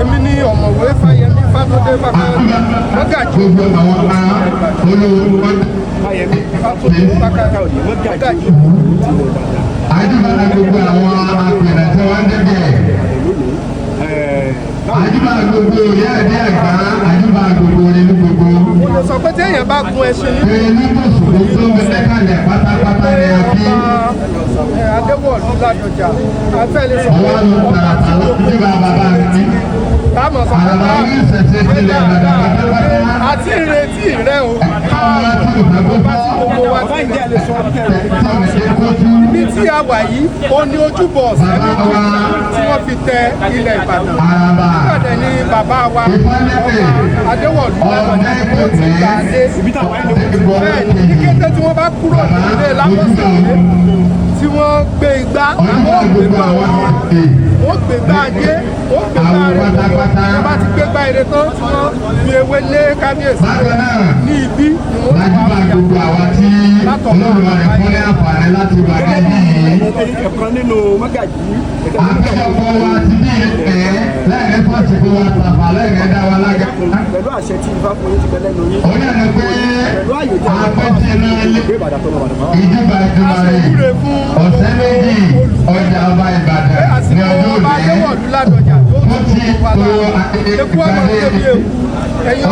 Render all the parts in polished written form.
èmi ní ọ̀mọ̀wé Fáyẹmí Fátúndé Fákáyọ̀dé mọ́gàjí Fáyẹmí Fátúndé Fákáyọ̀dé mọ́gàjí. Àjùbọ̀lá gbogbo àwọn apẹ̀rẹ̀ tí wọ́n débẹ̀. Àjùbọ̀lá gbogbo ìyá ẹ̀dí àgbà àjùbọ̀lá gbogbo nínú gbogbo. Mo lè sọ pé tí èèyàn bá gun ẹṣin nínú ìlú gbogbo kalẹ̀ pátápátá ni a fi. Adéwọ̀lú Ládọjà afẹ́lẹ́ sọ pé ọba tí ó kú bàbá mi. táàmù sọ pé àti ìrètí rẹ o ọba tí gbogbo wa ti ń jẹ́ sọ ibi tí a wà yìí ó ní ojúbọ ọ̀sẹ̀ tí wọ́n fi tẹ ilẹ̀ Ìbàdàn nígbàdàn ni bàbá wa Adéwọ̀lú Ládọjà ó ti gbà dé bẹ́ẹ̀ ni ní kété tí wọ́n bá kúrò nílé lápọ̀sẹ̀ tí wọ́n gbé igbá àwọn ògbégbá wọ́n gbégbá ajé wọ́n gbégbá rẹ̀ wọ́n bá ti gbégbá ire tán tí wọ́n fi ewé lé kábíyèsí ní ibi ni wọ́n ti wá gbogbo àwa tí olóòrùn rẹ̀ fún ní àǹfààní láti wà níbí. ọ̀kan nínú mọ́gàjí. akẹ́kọ̀ọ́ wa ti ní ìpẹ́ lẹ́yìn fọ́ọ̀tì fún wa tàfà lẹ́yìn dá wa lága. pẹ̀lú àṣẹ tí ifá fún yín ti bẹ lẹ́nu yín. ó yàrá pé àpẹtì náà lé ìjọba ìjọba rẹ̀ ọ̀sẹ̀ méjì ọjà ọba Ìbàdàn ní ọjọ́ òní wọ́n ti kó ìpàdé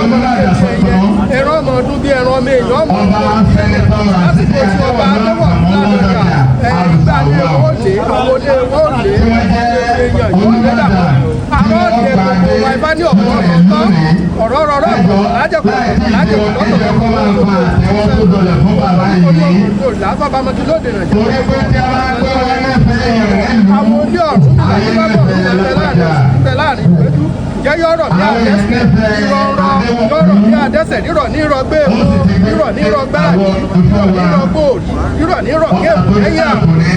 olùlàjà sọ̀tọ̀ ẹ̀rọ ọmọ ọdún bíi ẹ̀rọ ọmọ èèyàn ọmọ ọba sẹ́nitọ́ àti ọba Adéwọ̀lú Ládọjà ìgbà ní owó lè àwọn olè wọ́n lè èèyàn yóò lé dàbọ̀ àwọn ọ̀dẹ̀ gbogbo wa ibà ní ọ̀pọ̀ ọ̀tọ̀ ọ̀rọ̀ rọ̀rọ̀ lájẹ̀kọ̀ lábàbàmọ́tì lóde Nàìjíríà àwọn olè ọ̀rùn láàrin ìgbẹ́jú jẹ́ yọ̀rọ̀ bí àdẹ́sẹ̀ yọ̀rọ̀ bí àdẹ́sẹ̀ rírọ̀ ní ìrọ̀gbé rírọ̀ ní ìrọ̀gbá rírọ̀ ní ìrọ̀gbòòrí rírọ̀ ní ìrọ̀gẹ́ẹ̀kù ẹ̀yà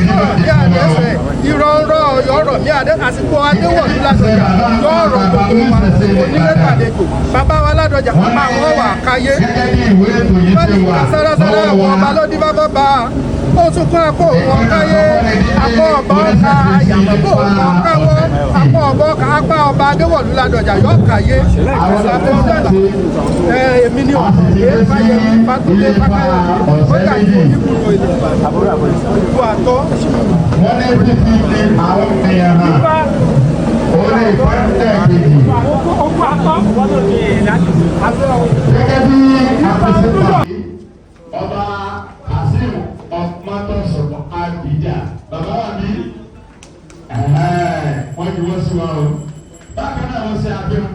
rírọ̀ bí àdẹ́sẹ̀ ìrọ̀rọ̀ yọ̀rọ̀ bí àdẹ́sẹ̀ àsìkò Adéwọ̀lú Ládọjà yọ̀rọ̀ gbogbo wa onílé kàlejò bàbá wa Ládọjà bàbá wọn wà káyé wọ́n ní sárasára àwọn ọba ló dín bábá bá ó tún kọ́ àpò wọn káyé àpò ọba ọ̀ka àyàmọ̀bò wọn káwọ́ àpò ọba ọ̀ka apá ọba Adéwọ̀lú Ládọjà yọ̀ káyé èmi ni ọ̀sẹ̀ Fáyẹmí Fátúndé Fákáyọ̀dé ọjà ìlú onígbùrọ̀ ìlú ìlú àtọ́. wọ́n ní títí ní àwọn èèyàn náà ó lè fẹ́ kejì. Ogun àtọ́ wọ́n ló ní ìdájọ́. gẹ́gẹ́ bí àfẹsẹ̀tà ọba Kazeem ọmọdọ́sọ̀rọ̀ Abidja bàbá wa bí wọ́n ti wọ́n sí wa o. bákan náà wọ́n ṣe àfihàn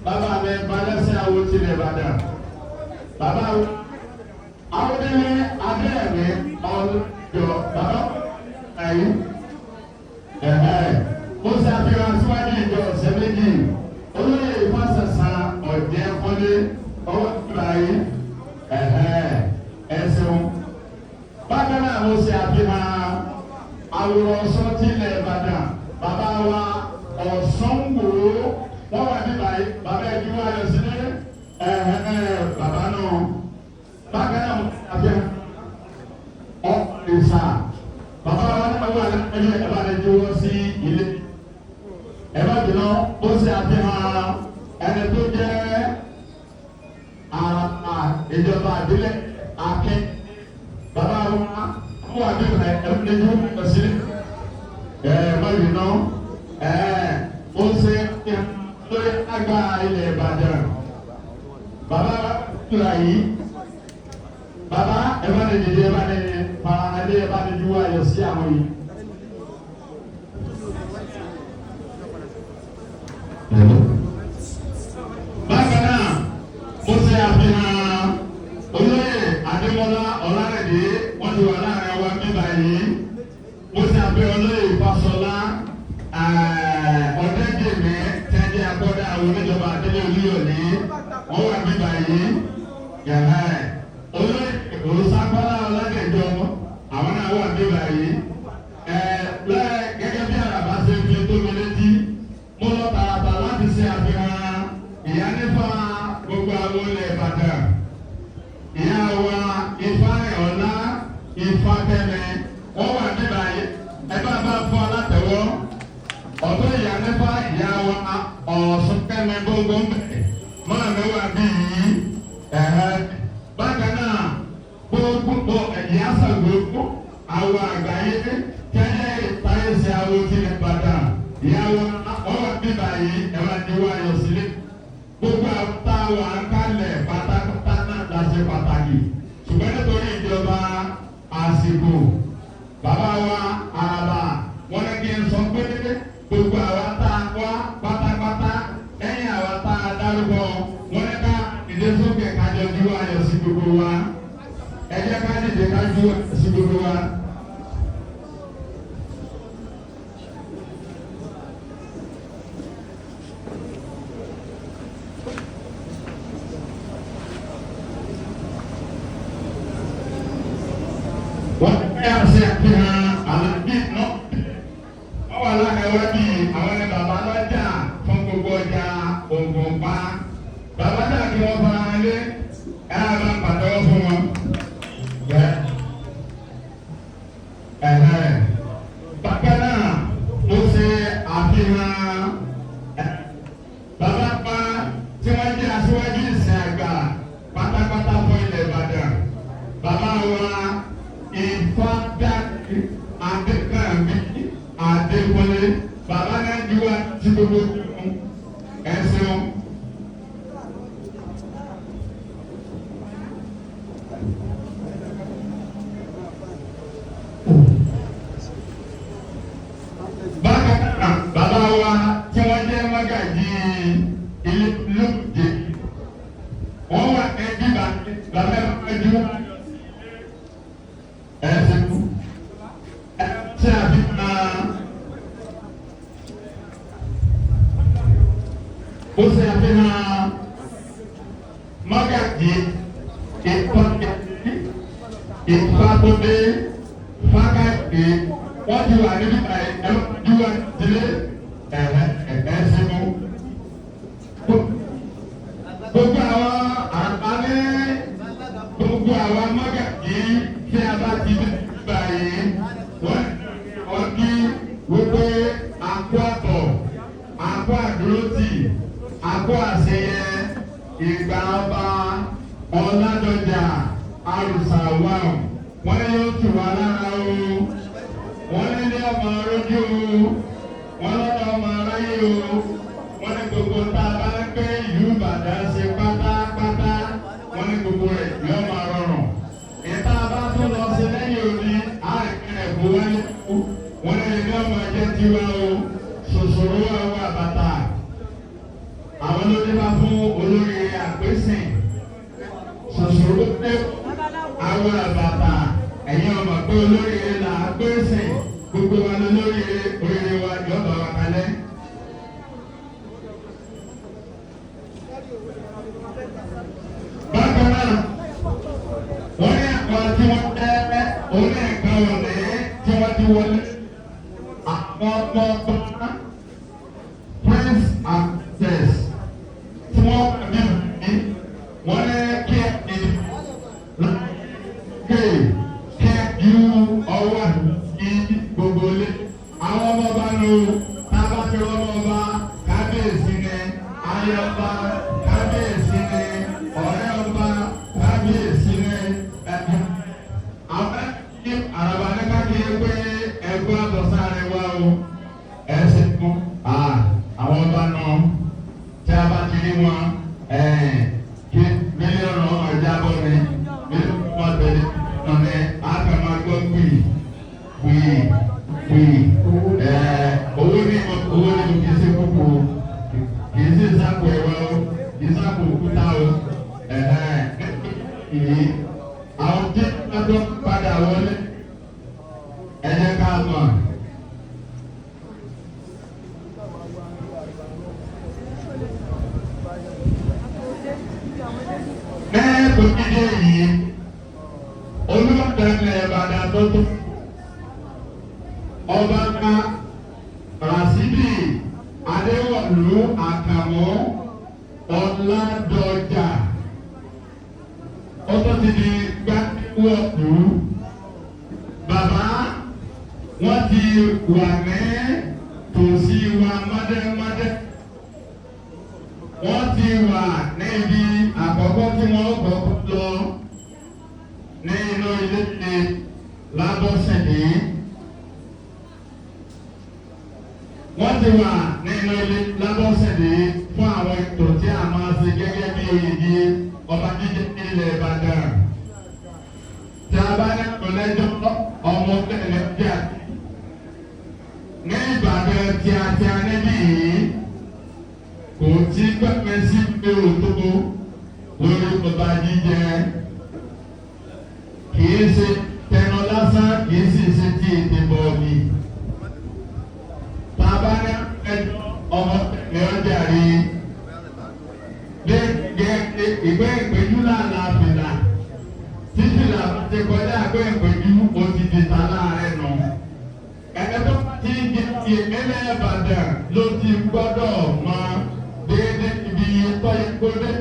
bàbá mi balẹ̀sẹ̀ àwọn tilẹ̀ Ìbàdàn bàbá àwọn ilé adéyẹmí ọjọ́ bàbá ayé mo ṣe àfihàn síwájú ìjọ ọ̀sẹ̀ méjì olóyè ìfọ̀sẹ̀sà ọ̀jẹ̀ kọ́lé ọwọ́ ìgbà yìí ẹ̀sìn bákan náà mo ṣe àfihàn àwòrán ọ̀ṣọ́ tilẹ̀ Ìbàdàn bàbá wa Ọ̀ṣọ́ngbòó wọ́n wà ní báyìí bàbá ẹbí wa yọ sílẹ̀ bàbá náà bákan náà àfihàn ọ̀ṣà bàbá wa ní bàbá ẹbí ẹ̀ bá lè jọwọ́ sí ilé ẹ̀ bá jùlọ ó ṣe àfihàn ẹni tó jẹ́ ìjọba àdílé Akin bàbá wa wọ́n wà ní báyìí ẹbí lè jọwọ́ sílẹ̀ báyìí náà ó ṣe lórí àgbà ilẹ̀ Ìbàdàn bàbá tura yìí bàbá ẹ̀fọ́ ni dìde ẹ̀fọ́ ni paranadé ẹ̀fọ́ ni juwa yọ sí àwọn yìí. bákan náà ó ṣe àfihàn olóyè Adémọ́lá Ọlárẹ̀dé wọ́n ti wà láàrin wa bíbá yìí ó ṣe àfihàn olóyè Fáṣọlá ọ̀dẹ́gẹ̀mẹ́ tẹ́jẹ́ agbọ́dá àwọn oníjọba àdélé Olúyọ̀lé wọ́n wà bíbá yìí yàrá ẹ̀ olóyè Olùsápálá Ọlágẹ̀jọ àwọn náà wà bíbá yìí gẹ́gẹ́ bí àràbá ṣe fi tó mi létí mo lọ tààràtà láti ṣe àfihàn ìyá nípa gbogbo àwọn ilẹ̀ Ìbàdàn ìyá wa Ifáyọ̀lá Ifákẹ́mi wọ́n wà bíbá yìí ẹ bá fọ́ alátẹ̀wọ́. ọ̀tọ̀ ìyá nípa ìyá wa Ọ̀ṣun Kẹ́mi gbogbo ń bẹ̀ máa mi wà bí yìí bákan náà gbogbo ẹ̀yà sàgbogbo àwọn àgbáyé kẹ́lẹ́ ìpáyèsí àwọn tí ní padà ìyá wa ọ̀wà bíbá yìí ẹ̀wà ní wá yọ sílé gbogbo àwọn táwọn àkàlẹ̀ pátápátá náà láti pàtàkì ṣùgbọ́n nítorí ìjọba àsìkò bàbá wa àràbà wọn ní kí n sọ pé gbogbo àwa tá a wá pátápátá lẹ́yìn àwa tá a dárúkọ wọn ní ká ìdésókè kájọ ju ayọ̀ sí gbogbo wa ẹ jẹ́ ká dìde ká ju sí gbogbo wa. wọ́n yà sí àfihàn àlàbí náà wọ́n wà láàrin bí àwọn ẹni bàbá lọ́jà fún gbogbo ọjà Ògùnpa bàbá náà kí wọ́n fara lé ẹ̀ á máa pàtẹ́wọ́ fún wọn. Bákan náà mo ṣe àfihàn bàbá pa tí wọ́n jẹ́ aṣíwájú ìsìn àgbà pátápátá fún ilẹ̀ Ìbàdàn bàbá wa Ìfádàkì Adékànmí Adékúnlé bàbá náà jíwá tí gbogbo ẹ̀sìn. Bákan náà bàbá wa tí wọ́n jẹ́ Mágàjí ilé lóde wọ́n wà ẹbí bàbá ẹjú ẹsẹ̀ kú ẹsẹ̀ àfihàn ó ṣe àfihàn Mágàjí ìfàkóde Fákàdé wọ́n ti wà níbi ẹ̀jú ìdílé ẹ̀sìn mú. Gbogbo àwọn àgbálẹ̀ gbogbo àwọn Mágàjí tí a bá ti gbà yìí wọ́n kí wípé àkó àbọ̀ àkó àdúrótì àkó àṣeyẹ ìgbà ọba Ọládọjà Àrùsàwà wọ́n ní yóò tù wá lára o wọ́n ní ní ọmọ arójú o wọ́n lọ́dọ̀ ọmọ aráyé o wọ́n ní gbogbo tá a bá ń gbé ìlú Ìbàdàn ṣe pátápátá wọ́n ní gbogbo rẹ̀ yóò máa rọrùn ìta bá tún lọ sí lẹ́yìn òní àìpín ẹ̀kọ́ wáyé o wọ́n ní ní ọmọ ẹ̀jẹ̀ tiwa o ṣòṣòro àwọn àbàtà àwọn ló dé bá fún olórí àpèsìn ṣòṣòro dé àwọn àbàtà ẹ̀yin ọmọ pé olórí là á pèsè gbogbo wa lórí oríire wa yọ̀bọ̀ wa kalẹ̀. Bákan náà wọ́n ní àwọn tí wọ́n tẹ́ orí ẹ̀ka wọlé tí wọ́n ti wọlé àwọn ọmọ ọba prince and princess tí wọ́n wà ní wọ́n ní kí ju ọwọ́ ní gbogbo ilé àwọn ọmọ ọba ló tábàtì ọmọ ọba kábíyèsí ni ayé ọba kábíyèsí ni ọ̀rẹ́ ọba kábíyèsí ni àwọn ẹni àràbà ní káàkiri pé ẹgbẹ́ àtọ̀sáré wa o ẹsẹ̀ fún àwọn ọba náà tí a bá ti rí wọn kí mílíọ̀nù ọmọ ìjábọ̀ ni mílíọ̀nù ọmọ tẹ̀lé ọ̀nẹ́ àkàmàgbọ́ owó ní mo kì í ṣe kúkú kì í ṣe sáàpù ẹ̀wọ̀ o kì í sáàpù òkúta o àwọn tí wọ́n tó padà wọlé ẹ̀jẹ̀ ká mọ̀. Tó dídé yìí Olúbàdàn ilẹ̀ Ìbàdàn tó tó ọba ká Ràṣídì Adéwọ̀lú Àkànmú Ọládọjà ó tó ti di gbáwọ̀kú bàbá wọ́n ti wà ní tòsí mọ́dẹ́mọ́dẹ́ wọ́n ti wà níbi àkọ́kọ́ tí wọ́n kọ́kọ́ lọ ní inú ilé ní Lábọ́sẹ̀dé. Wọ́n ti wà ní inú ilé Lábọ́sẹ̀dé fún àwọn ètò tí a máa ṣe gẹ́gẹ́ bí oyè ọba jíjẹ ilẹ̀ Ìbàdàn. Tí a bá ní ìpínlẹ̀jọ́ ọmọ tẹ̀lé jà ní Ìbàdàn tí a níbí yìí kò tí pẹ́pẹ́ sí pé òtótó lórí ọba jíjẹ. Kìí ṣe tẹnu lásán, kìí sì ṣe tí ètè bọ́ọ̀lì. Bàbá ní ẹjọ́ ọmọ tẹ̀lé ọjà rí. Ìgbé ìpéjú láàlá fìlà. Tí fìlà ti kọjá ìgbé ìpéjú ó ti di ta láàrin nù. Ẹ̀ẹ́dẹ́ tó ti di ìpínlẹ̀ Ìbàdàn ló ti gbọ́dọ̀ mọ déédéé ibi tó yẹ kó dé.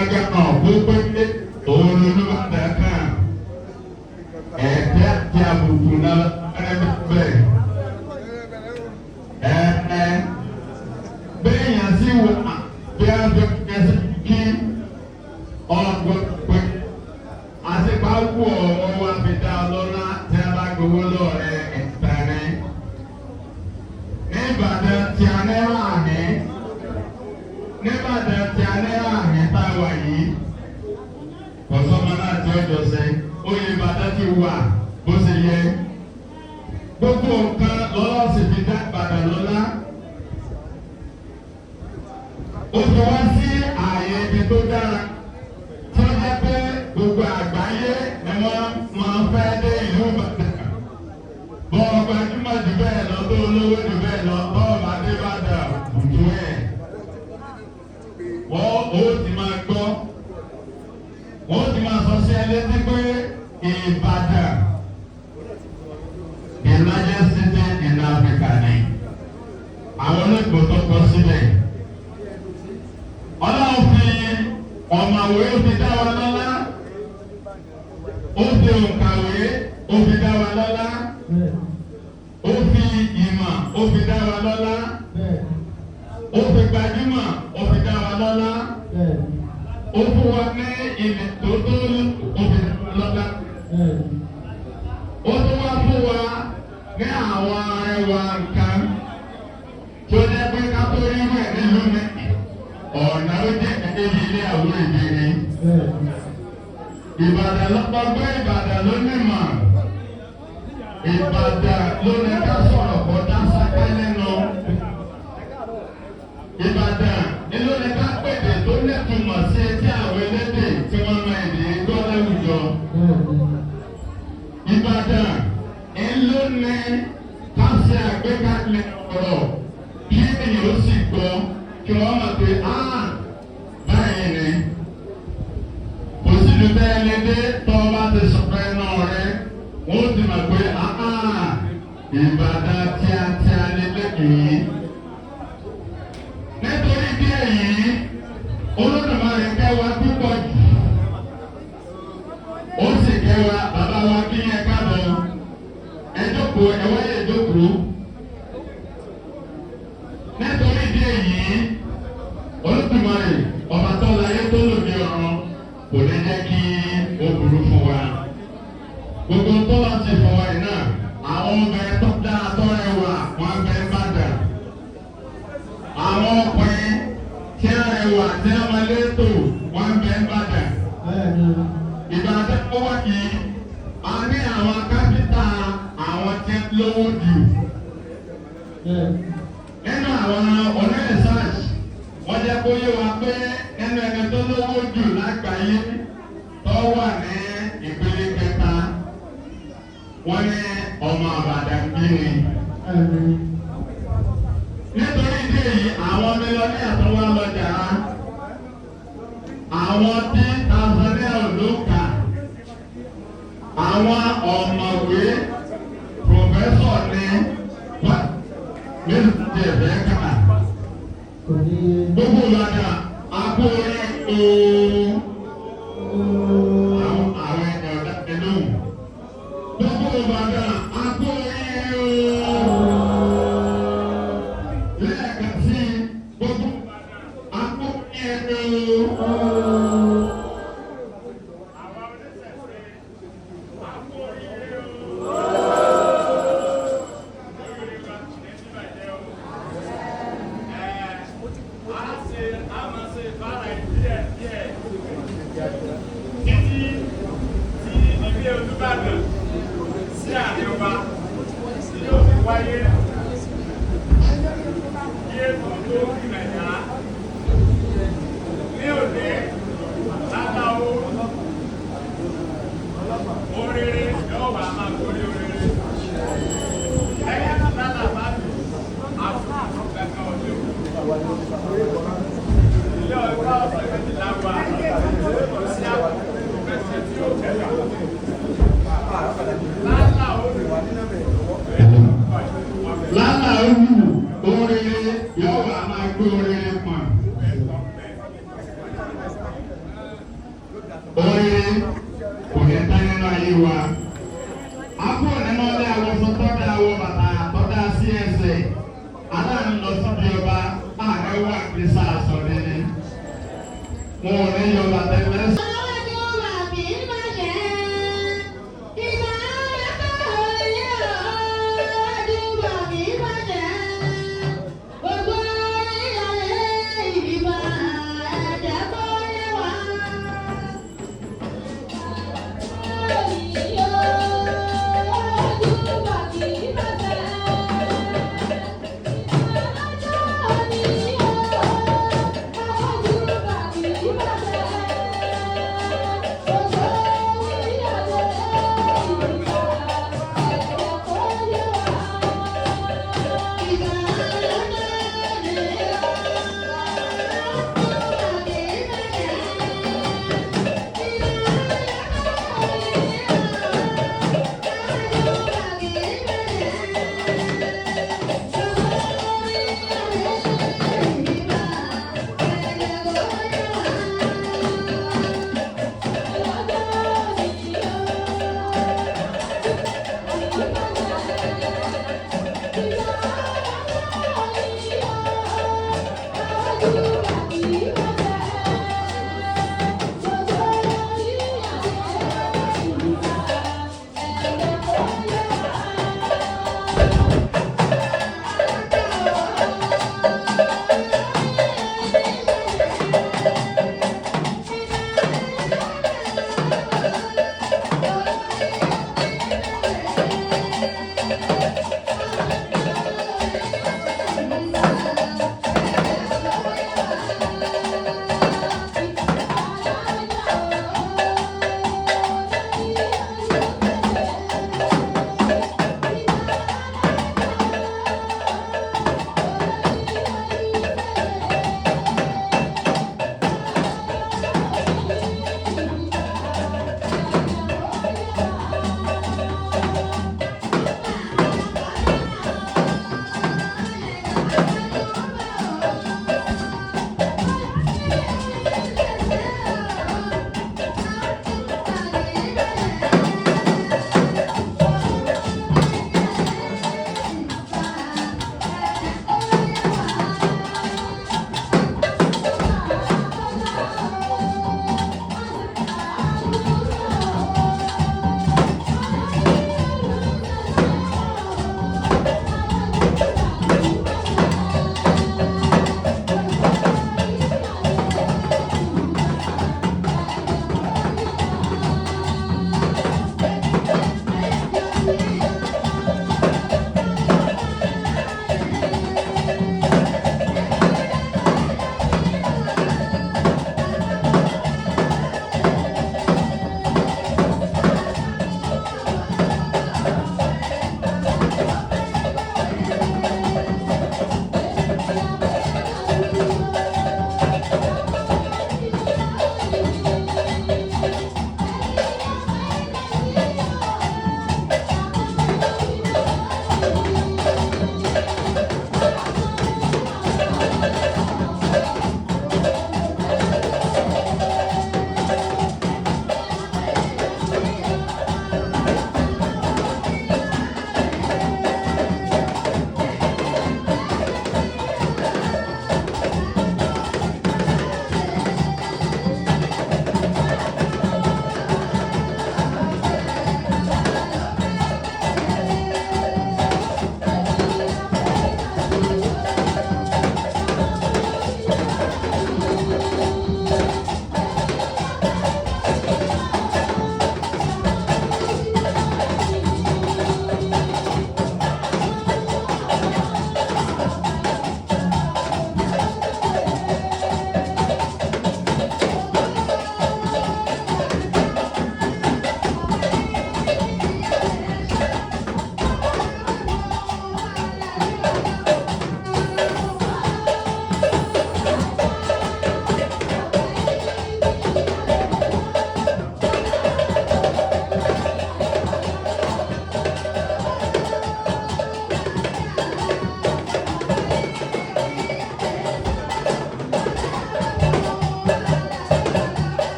Agama gbogbo ilé òun ló bá dà kàn ẹ̀ẹ́dẹ́ àti àbùkù náà ẹ̀ẹ́dẹ́ bẹ́ẹ̀ yẹn sí wà bí a fẹ́ kẹsì kí ọ̀gbọ́n pé àtìpá wù ọ́ wá fi dá lọ́la tí a bá gbowó lọ́ọ̀rẹ́ ẹ̀ẹ́dẹ́rẹ́ ní Ìbàdàn tí a ní wà ní. Nígbàdàn tí a ní àmì tá a wà yìí, kọ̀sọ́mọ náà tí ó jọ sẹ́, oyè Ìbàdàn ti wà bó ṣe yẹ. Gbogbo nǹkan lọ́lọ́ sì fi dá Ìbàdàn lọ́lá. Ó fi wá sí ààyè ibi tó dára. Tí ó jẹ́ pé gbogbo àgbáyé ni wọ́n máa fẹ́ dé ìlú Ìbàdàn. Bọ́ọ̀ gbajúmọ̀ jù bẹ́ẹ̀ lọ, tó olówó jù bẹ́ẹ̀ lọ, bọ́ọ̀ bá dé Ìbàdàn jù ẹ̀. Ó ti máa gbọ́, ó ti máa sọ sí ẹlẹ́tí pé Ìbàdàn the largest city in Africa ni. Àwọn olóògbé tó kọ sílẹ̀. Ọlọ́run fi ọ̀mọ̀wé ó fi dá wa lọ́lá. Ó fi òǹkàwé ó fi dá wa lọ́lá. Ó fi ìmọ̀ ó fi dá wa lọ́lá. Ó fi gbajúmọ̀ ó fi dá wa lọ́lá. Ó fún wa ní ilẹ̀ tó tó ó fi dá wa lọ́lá. Ó tún wá fún wa ní àwọn arẹwà nǹkan tó jẹ́ pé ká tó rí rẹ̀ nílùú mi. Ọ̀nà ó jẹ́ ẹ̀ẹ́dẹ́bí ilé àwọn èdè ni. Ìbàdàn lọ́pọ̀ gbé Ìbàdàn ló ní mọ̀. Ìbàdàn ló ní ká sọ̀rọ̀ kọ́ dá sápẹ́ lẹ́nu. Ìbàdàn nínú ní ká pèdè tó lẹ́tùmọ̀ sí etí àwọn elédè tí wọ́n mọ èdè gbọ́ láwùjọ. Ìbàdàn ńlọ ní ká ṣe àgbékalẹ̀ ọ̀rọ̀ kí ènìyàn ó sì gbọ́ kí wọ́n mọ̀ pé báyìí ni. Kò sí ní bẹ́ẹ̀ dé tọ́ bá ti sọ̀rọ̀ ẹnu rẹ̀ wọ́n ti mọ̀ pé Ìbàdàn tíátíá lélẹ́yìí. Nítorí bí èyí, Olódùmarè kẹwàá púpọ̀ jù. Ó sì kẹwàá bàbá wa kí yẹn káàbọ̀. Ẹ jókòó, ẹ wáyé jókòó. Nítorí bí èyí, Olódùmarè ọba tó láyé tó lòdì ọ̀run kò ní jẹ́ kí ó burú fún wa. Gbogbo tó wá sí fún wa yìí náà, àwọn obìnrin tó dáa tó rẹwà wọn bẹ Ìbàdàn. Àwọn ọkùnrin tí a rẹwà tí a máa létò wọn bẹ Ìbàdàn. Ìbàdàn tó wà yìí, a ní àwọn kápítà àwọn tí lówó jù. Nínú àwọn onírísàs, wọ́n jẹ́ kó yé wa pé nínú ẹni tó lówó jù lágbàáyé tó wà ní ìpele kẹta, wọ́n ní ọmọ Ìbàdàn bí ni. Nítorí ìdí èyí, àwọn mílíọ̀nù tó wá lọ́jà, àwọn tí Tanzania ló kà, àwọn ọ̀mọ̀wé pòfẹ́sọ̀ ní mílíọ̀nù tí ẹ̀fẹ́ kà. Gbogbo Ìbàdàn àpò orí àwọn ènìyàn Ìbàdàn àkóyè o. Lẹ́ẹ̀kan sí gbogbo àkóyè o. Lálà òwú oríire yóò wá máa gbé oríire pọ̀. Oríire kò ní tán nínú ayé wa. Akó nínú ọdẹ àwọsọ tọ́da àwọ bàtà tọ́da sí ẹsẹ̀. Aláàánú lọ síbi ọba ààrẹ wà kírísà aṣọ nínú. Wọn ò ní yọ bàtà ẹgbẹ́.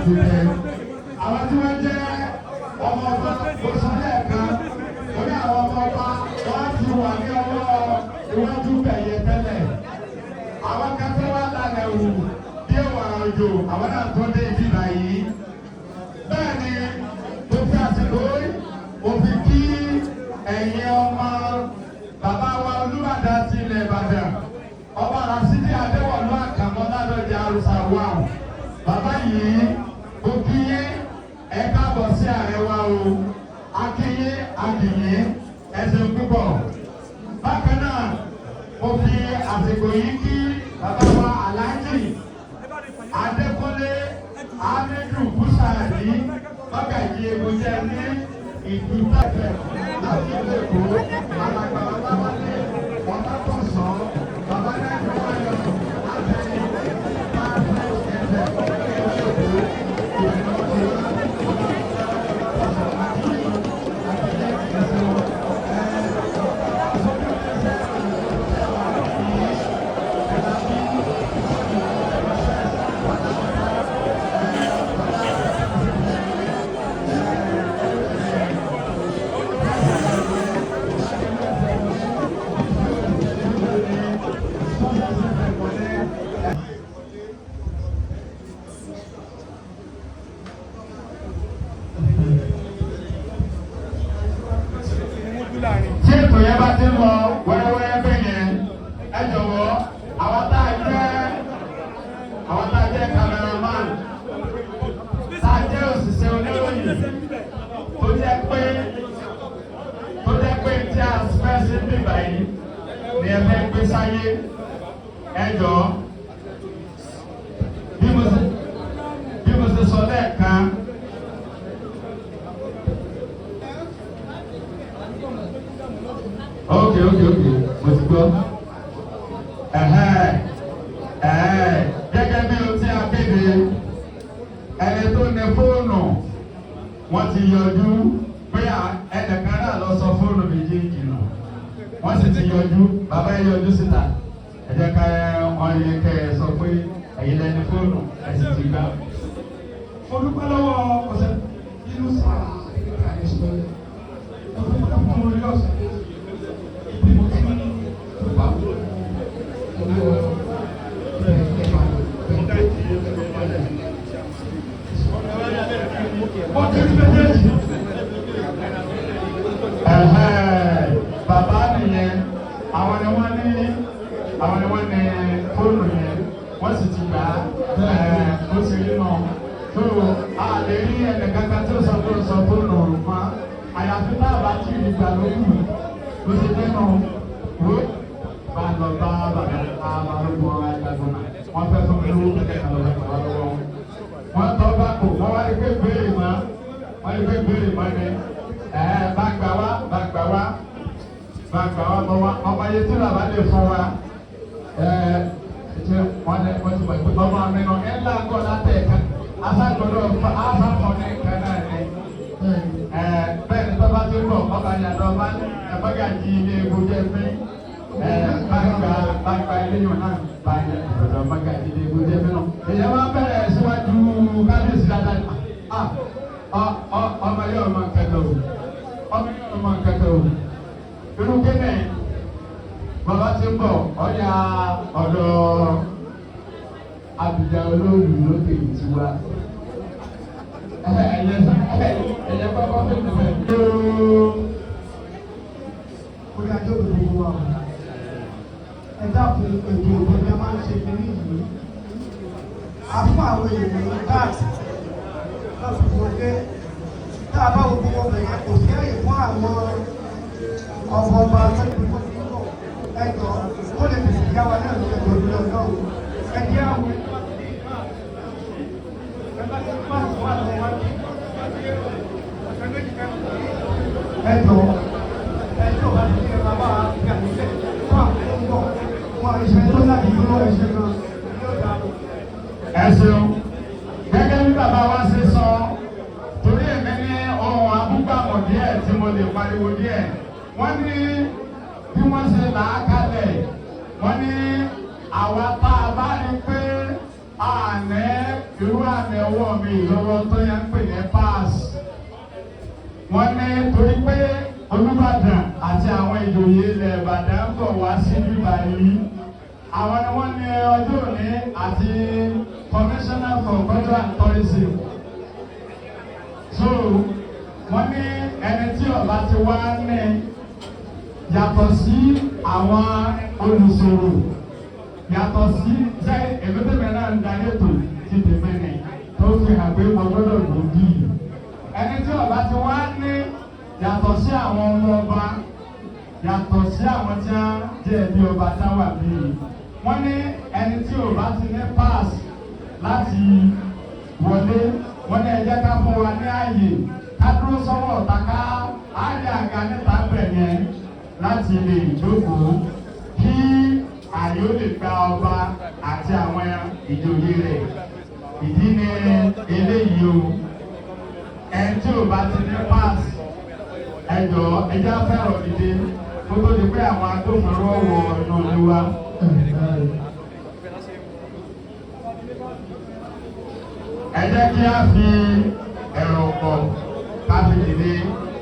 láti jẹ. Àwọn tí wọ́n jẹ́ ọmọ ọba oṣù lẹ́ẹ̀kan lórí àwọn ọmọ ọba wọ́n ti wà ní ọwọ́ iwájú bẹ̀yẹ tẹ́lẹ̀. Àwọn kẹfẹ́ wá lálẹ́ wù bí ìwà òjò àwọn náà tó dé ibi báyìí. Bẹ́ẹ̀ ni tó fi àsìkò òfin kí ẹ̀yin ọmọ bàbá wa Olúbàdàn ti ilẹ̀ Ìbàdàn ọba Rasidi Adéwọ̀lú Àkànmọ́ Ládọjà Arúsàwọ̀ bàbá yìí ó kí yín ẹ káàbọ̀ sí ààrẹ wa o akínyín akínyín ẹsẹ̀ púpọ̀ bákan náà mo fi àsìkò yìí kí bàbá wa Aláàjì Adékúnlé Hamidu Búsàrí Mọ́gàjí Ebújẹ́ ní ìlú Tẹ́fẹ̀ láti ilé Èkó alàgbà bàbá ní ọ̀tá tó sọ bàbá náà ní wọ́n yọ àtẹ̀yìn máa ń fẹ́ ẹ̀fẹ̀ ilé Èkó tí ètò yẹn bá ti ń lọ wẹ́rẹ́wẹ́rẹ́ bẹ́ẹ̀ yẹn ẹ jọ̀wọ́ àwọn tá a jẹ́ cameraman tá a jẹ́ òṣìṣẹ́ oníròyìn tó jẹ́ pé tí a fẹ́ sí bíbá yìí ni ẹ fẹ́ gbé sáyé ẹ jọ̀ọ́ bí mo ṣe sọ lẹ́ẹ̀kan. Okay, mo ti gbọ́. Gẹ́gẹ́ bí o ti akéde, ẹni tó ní fóònù wọ́n ti yọjú pé ẹnìkan náà lọ sọ fóònù méjèèjì nù. Wọ́n sì ti yọjú, bàbá yẹn yọjú síta. Ẹ jẹ́ ká wọ́n yẹ kẹ́ ẹ sọ pé ẹ̀yin lẹni fóònù ẹ sì ti gbà. Mo dúpẹ́ lọ́wọ́ ọ̀sẹ̀ inú sáà ìgbà ìṣẹ̀lẹ̀. Ọdún tó kọ́ mọ́ orí ọ̀sẹ̀. Bàbá nìyẹn àwọn ni wọ́n ní fóònù yẹn wọ́n sì ti gbà ó sì rí náà tó a lè rí ẹnìkankan tó sọ fóònù mọ́ àyàfi náà bá tí ì gbà lókù ló ti dé náà wó bá lọ bá bàbá àbálòpọ̀ àgbàgbọ́n wọ́n fẹ́ fún mi lówó kẹ́kẹ́ kan lọ́wọ́ ìgbà lọ́wọ́ wọ́n tọ́ bá kò wọ́n wá rí pé béèrè mọ́ ni bá gbà wá ọmọ yẹn tí làbá lè fún wa wọ́n ti wọ̀ pé ọmọ mi nù ẹ̀ ńlá kọ́ látẹ̀ ká aságbọ́dọ̀ afáfọ́ ní nǹkan náà ni bẹ́ẹ̀ ni tọ́ba tó ń bọ̀ ọba yàtọ̀ ọba Mọ́gàjí ilé egbò jẹ́ pé bàgbà ilé yòó náà bàyẹ̀ ọ̀dọ̀ Mọ́gàjí ilé egbò jẹ́ pé náà èyàn máa bẹ̀rẹ̀ síwájú kábíyèsí dáadáa ọmọ yóò máa kẹtọ o irú kéne bàbá ti ń bọ̀ ọ̀yà ọ̀dọ̀ Abidjan olóòlù lókè ìtiwá ẹ̀yẹ pápá fẹ́ tẹ̀lé. Ó dájú gbogbo wa ẹ dákun ètò ìgbẹ́ni a máa ń ṣe kiri yìí a fún àwọn èèyàn ní káàtì lọ́sùn tó dé tá a bá wo gbogbo ọ̀gbìn kò sí àyè fún àwọn ọmọ ọba lọ́dún ẹjọ́ ó lè fèsì yá wa náà ní ẹjọ́ ìlú ọ̀nà ẹjẹ́ àwọn ẹjọ́ bá ti ṣe bàbá ìgbàlódé fún àwọn ọmọ wọn ìṣẹ́ tó láti dúró ìṣẹ́ náà yóò dáàbò. Ẹ ṣeun gẹ́gẹ́ bí bàbá wa ṣe sọ torí èmi ní ohun abúgbàmọ̀ díẹ̀ tí mo lè pariwo díẹ̀ wọ́n ní bí wọ́n ìjòyè ilẹ̀ Ìbàdàn bọ̀ wá sí bíbá yìí. Àwọn ni wọ́n ní ọjọ́ òní àti Commissioner for Culture and Tourism. So wọ́n ní ẹni tí ọba ti wá ní yàtọ̀ sí àwọn olùsòrò yàtọ̀ sí ṣe èmẹ́tẹ̀mẹ́ náà ń darí ètò ti tèmi ni tó fi hàn pé wọ́n gbọ́dọ̀ lòdì. Ẹni tí ọba ti wá ní yàtọ̀ sí àwọn ọmọ ọba yàtọ̀ sí àwọn tí wọ́n jẹ́ ẹbí ọba táwà bíi wọ́n ní ẹni tí ọba ti ní pass láti wọlé wọ́n ní ẹjẹ́ ká fún wa ní ààyè ká dúró sọ́wọ́ ọ̀tá ká ààyè àga níta bẹ̀ yẹn láti lè jókòó kí ààyè ó lè gba ọba àti àwọn ìjòyè rẹ̀. Ìdí ni eléyìí o ẹni tí ọba ti ní pass ẹjọ́ ẹjẹ́ afẹ́rọ̀ dìde kó tó di pé àwọn agbófinró wọ inú ilé wa. Ẹ jẹ́ kí a fi ẹ̀rọ pọ̀ ká fi dìde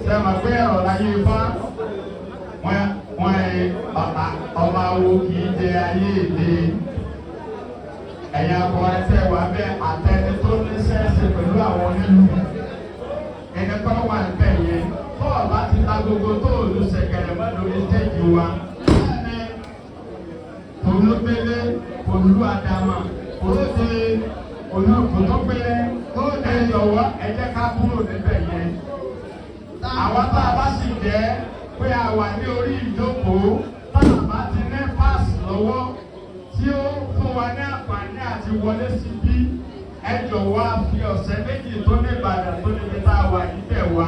sẹ́mà pé ẹ̀rọ láyé bá ọba wo kì í jẹ ayé èdè ẹ̀yà akọrin tẹ̀ wá bẹ́ẹ̀ àtẹni tó ní sẹ́ẹ̀sì pẹ̀lú àwọn onílù ẹni tó wà níbẹ̀ yẹn bọ́ọ̀ bá ti ta gbogbo tó olùsẹ̀kẹ̀rẹ̀ mọ́ lórí stéèjì wa olùgbélé olú àdàmà olóde olùkòtógbélé tó ẹ yọ̀wọ́ ẹ jẹ́ ká kúrò níbẹ̀ yẹn. Àwọn tá a bá sì jẹ́ pé a wà ní orí ìjókòó tá a bá ti ní pass lọ́wọ́ tí ó fún wa ní àǹfààní àti wọlé síbí ẹ jọ̀wọ́ a fi ọ̀sẹ̀ méjì tó ní Ìbàdàn tó níbi tá a wà níbẹ̀ wá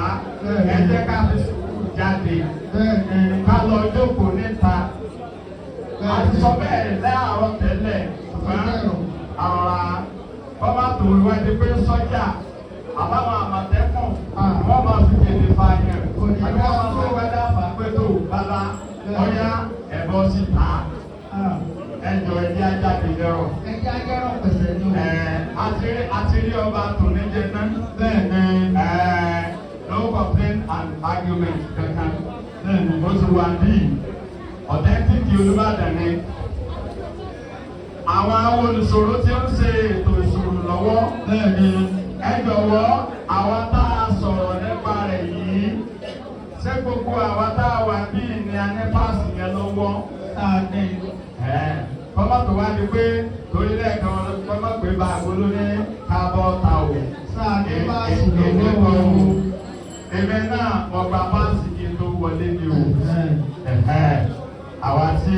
ẹ jẹ́ ká fi sùúrù jáde ká lọ jókòó níta. Àti sọ bẹ́ẹ̀ láàárọ̀ tẹ́lẹ̀ ṣùgbọ́n àrọ̀ra bọ́bá tó wáyé pé sọ́jà àbáwọn àmọ̀tẹ́kùn wọ́n máa fi kéde fààyàn àbí wọ́n máa tó wẹ́dá fàpẹ́tò bàbá ọ̀yá ẹ̀bọ síta ẹjọ́ ẹ̀dí ajáde lẹ́rọ̀. Ẹ̀dí ajáde pẹ̀sẹ̀ ní o. Àti rí ọba tó ní jẹ náà bẹ́ẹ̀ ni no complaint and argument kankan bẹ́ẹ̀ ni ó ti wà bíi ọ̀tẹ́ntìkì Olúbàdàn ni àwọn olùsòrò tí ó ń ṣe ètò ìṣòro lọ́wọ́ bẹ́ẹ̀ ni ẹ jọ̀wọ́ àwọn tá a sọ̀rọ̀ nípa rẹ̀ yìí ṣé gbogbo àwọn tá a wà bíi ní anẹ́pàṣì yẹn lọ́wọ́ ní kọ́mọ́ tó wá di pé torí lẹ́ẹ̀kan kọ́mọ́ pé bá a gbóló ní kábọ̀ ta o èmi kọ́ o èmi náà ọgbà páàsì kí n tó wọlé ni o àwa tí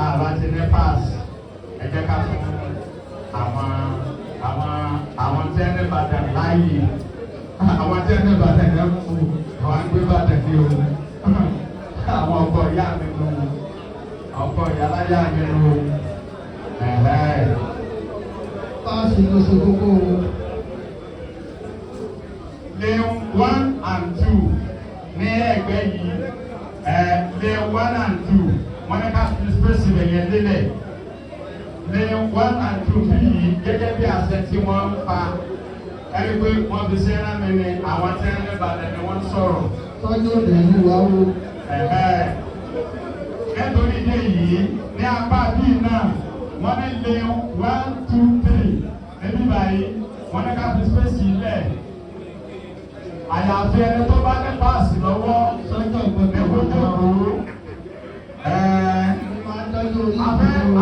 àwa ti ní pass ẹ jẹ́ ká fún àwọn tí ẹni Ìbàdàn láàyè àwọn tí ẹni Ìbàdàn yẹn fún àwọn agbé Ìbàdàn ní o àwọn ọkọ ìyá mi nù ọkọ ìyáláyà mi nù Páàsì ló ṣe kókó o. Lane 1 and 2 ní ẹgbẹ́ yìí Lane 1 and 2 wọ́n ní ká fi space rẹ̀ yẹn lélẹ̀ Lane 1 and 2 bí yìí gẹ́gẹ́ bí àṣẹ tí wọ́n ń pa ẹni pé wọ́n fi ṣe rán mi ní àwọn tí wọ́n ní Ìbàdàn ni wọ́n sọ̀rọ̀. Tọ́jú òde ìlú wa wo. Nítorí ilé yìí ní apá bíi náà wọ́n ní Lane 1, 2, 3 níbí báyìí wọ́n ní ká fi space yìí lẹ̀. Àyàfi ẹni tó bá ní páàsì lọ́wọ́ sọ́jọ́ ìgbẹ́kọ̀ọ́ jókòó.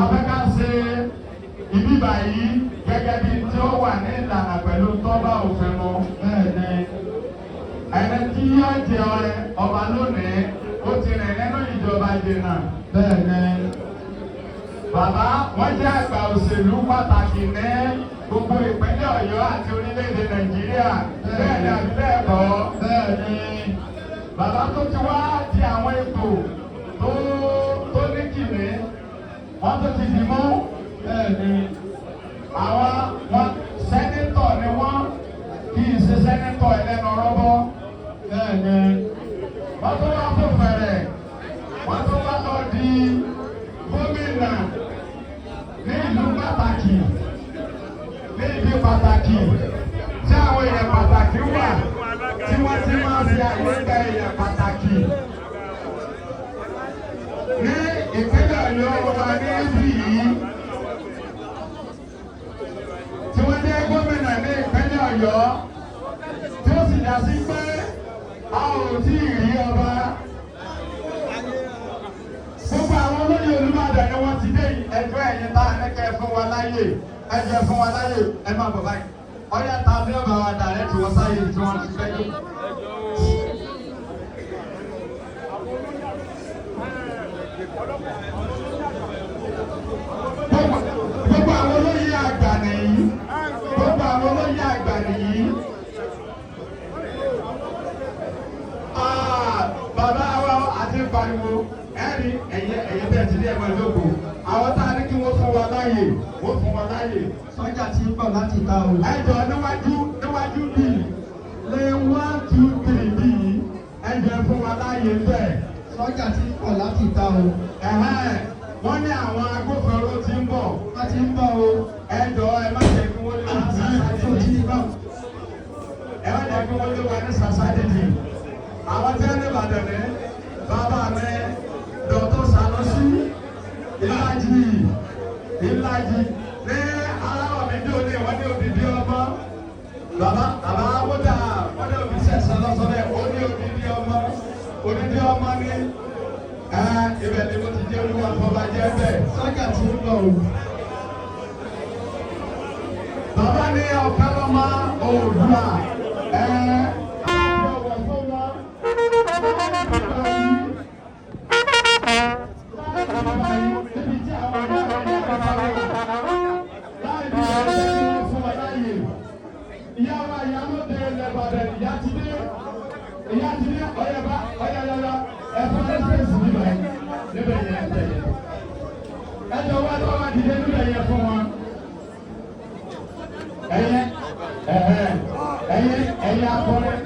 Afẹ́ká ṣe ibi báyìí gẹ́gẹ́ bí tí ó wà ní ìlànà pẹ̀lú tọ́ba òfin mu. Ẹni tí yóò jẹ ọba lónìí ó ti rìn nínú ìjọba ìdènà. Bàbá wọ́n jẹ́ àgbà òṣèlú pàtàkì ní gbogbo ìpínlẹ̀ Ọ̀yọ́ àti orílẹ̀-èdè Nàìjíríà. Bẹ́ẹ̀ ni àbí bẹ́ẹ̀ kọ́. Bàbá tó ti wá di àwọn ipò tó ní kìnnì wọ́n tó ti dì mú àwọn sẹ́nítọ̀ ni wọ́n kì í ṣe sẹ́nítọ̀ ẹlẹ́nu rọ́bọ́ wọ́n tó wá fún fẹ̀rẹ̀ wọ́n tó wá lọ di gómìnà ní ìlú pàtàkì ní ibi pàtàkì tí àwọn èèyàn pàtàkì wà tí wọ́n ti máa fi àyíká èèyàn pàtàkì. ìpínlẹ̀ Ọ̀yọ́ wà ní ibi yìí tí wọ́n jẹ́ gómìnà ní ìpínlẹ̀ Ọ̀yọ́ tí ó sì dá sí pé a ò tí ì rí ọba. Gbogbo àwọn olóyè Olúbàdàn ni wọ́n ti dé ẹjọ́ ẹ̀yìn tá a ní kẹ́ fún wa láyè ẹjọ́ fún wa láyè ẹ máa bọ̀ báyìí. Ọ̀yá ta ní ọba wa dàrẹ́ tí wọ́n sáyé tí wọ́n ti fẹ́ jù. Gbogbo àwọn olóyè àgbà nìyí. Gbogbo àwọn olóyè àgbà nìyí. Bàbá wa àti pariwo ẹ̀rí ẹ̀yẹ bẹ́ẹ̀ ti dé ẹ̀mọ́ ìjókòó. Àwọn tá a ní kí wọ́n fún wa láàyè, wọ́n fún wa láàyè. Sọ́jà ti ń bọ̀ láti ta o. Ẹjọ́ níwájú bíi lé 1, 2, 3 bíi ẹjọ́ fún wa láàyè bẹ́ẹ̀. Sọ́jà ti ń bọ̀ láti ta o. Wọ́n ní àwọn agbófinró ti ń bọ̀. Wọ́n ti ń bọ̀ o. Ẹjọ́ ẹ má jẹ́ kí wọ́n lé wa ní sàṣàdìdì. Ẹ má jẹ́ kí wọ́n lé wa ní sàṣàdìdì. Àwọn tí wọ́n ní Ìbàdàn ní bàbá mi Dr. Sanusi Ìlàjì ní aláwọ̀ méjì òní wọ́n ní òdìdí ọmọ. Bàbá wọ́n ní òbí sẹ́sẹ̀ lọ́sọ̀rọ̀ ó ní òdìdí ọmọ ní ibẹ̀ ni mo ti jẹ́ olúwa fọbajẹ́ bẹ́ẹ̀. Sọ́jà ti ń bọ̀ o. Bàbá ní ọ̀pẹ́ lọ́mọ Oòduà ẹ̀yẹ akọrin.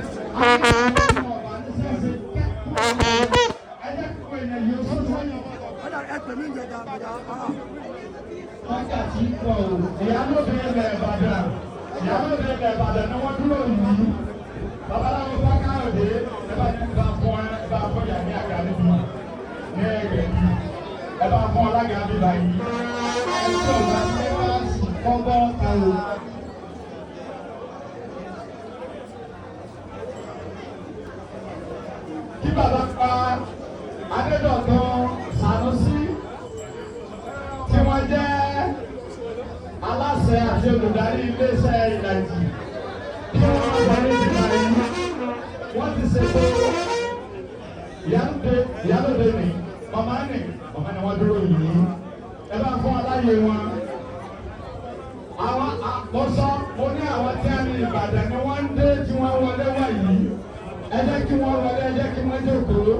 Ìyálóde ilẹ̀ Ìbàdàn ni wọ́n dúró yìí. Babaláwo Fákáyọ̀dé ẹ bá ní bá fún Yàmí àga níbi ní ẹgbẹ́ yìí. Ẹ bá fún ọlága bí báyìí. Ẹ̀sọ́ ọ̀gá ní ẹ bá sì kọ́kọ́ ta o. Kí bàbá pa Adédọ̀tun Sanusi tí wọ́n jẹ́ aláṣẹ àti olùdarí iléeṣẹ́ Ìlàjì kí wọ́n wọlé nígbà yìí wọ́n ti ṣètò ìyálóde ní màmá ni wọ́n dúró yìí ẹ bá fún aláyé wọn. Àwọn àkọsọ mo ní àwọn tí a ní Ìbàdàn ni wọ́n ń dé tí wọ́n wọlé wá yìí ẹ jẹ́ kí wọ́n wọlé ẹ jẹ́ kí wọ́n jókòó.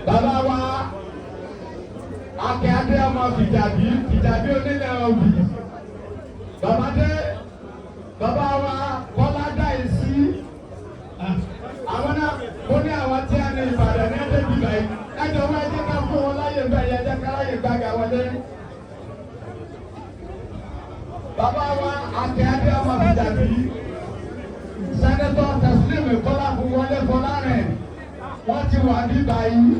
Bàbá wa akẹ́adé ọmọ fìjàbí onílẹ̀ òbí. Bàbá wa Kọ́lá Dáìsí. Àwọn náà ó ní àwọn tí a ní Ìbàdàn ní ẹ̀jẹ̀ bíbá yìí. Ẹjọ́ wọn ẹjẹ́ ká fún wọn láyé bẹ́ẹ̀ yẹn ẹjẹ́ ká láyé gbàgà wọlé. Bàbá wa akẹ́adé ọmọ fìjàbí. Sẹ́nẹ́tọ̀ Tẹ̀sílímù Kọ́lá fún wọlé Fọlárìn. Wọ́n ti wà bíbá yìí.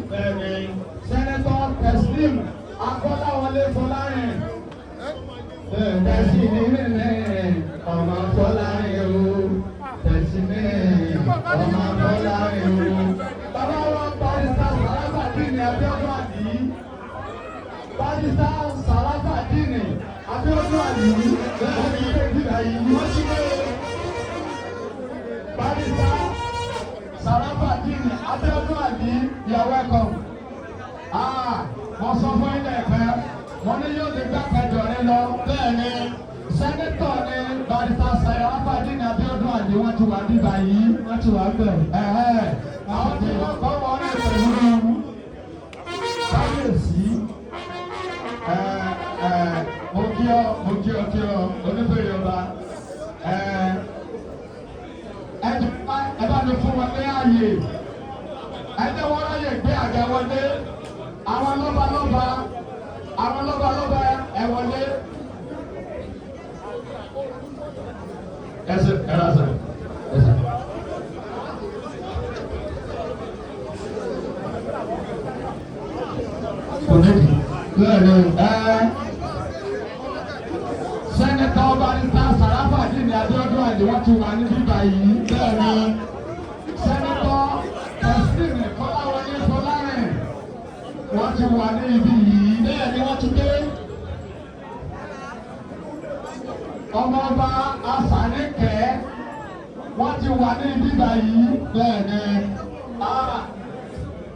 Sẹ́nẹ́tọ̀ Tẹ̀sílímù Akọ́láwọlé Fọlárìn. Tẹ̀sílímù ọmọ Fọlárìn o. Tẹ̀sílímù ọmọ Fọlárìn o. Bàbá wa Barrister Sarafadeen Abiodun Adi. Barrister Sarafadeen Abiodun Adi. Wọ́n ti gbé bíbá yìí. Barrister Sarafadeen Abiodun Adi, you are welcome. Wọ́n sọ fún ilé ẹ̀fẹ́, wọ́n ní yóò ti gbá kẹjọ rẹ lọ. Bẹ́ẹ̀ni, sẹ́nẹ́tọ̀ ni Barrister Sarafadeen Abiodun Adi wọ́n ti wà bíbá yìí. Wọ́n ti wà bẹ́ẹ̀. Àwọn tí wọ́n kọ́ wọn ní ìpẹ̀lú kábíyèsí. Mo kí ọ, oníbèrè ọba. Ẹ bá mi fún wọn ní ààyè. Ẹ jẹ́ wọ́n ráyè gbé àga wọlé. Àwọn lọ́balọ́ba ẹ wọlé. Ẹsẹ̀ ẹ̀rọ ẹsẹ̀. méjì. Bẹ́ẹ̀ni Sẹ́nẹ̀tọ̀ Barrister Sarafadeen Abiodun Àlè wọ́n ti wà ní bíbá yìí. Bẹ́ẹ̀ni Sẹ́nẹ̀tọ̀ Teslim Kọ́láwọlé Fọlárìn wọ́n ti wà ní ibi yìí. Bẹ́ẹ̀ni wọ́n ti dé. Ọmọọba Asàníkẹ́ wọ́n ti wà ní bíbá yìí. Bẹ́ẹ̀ni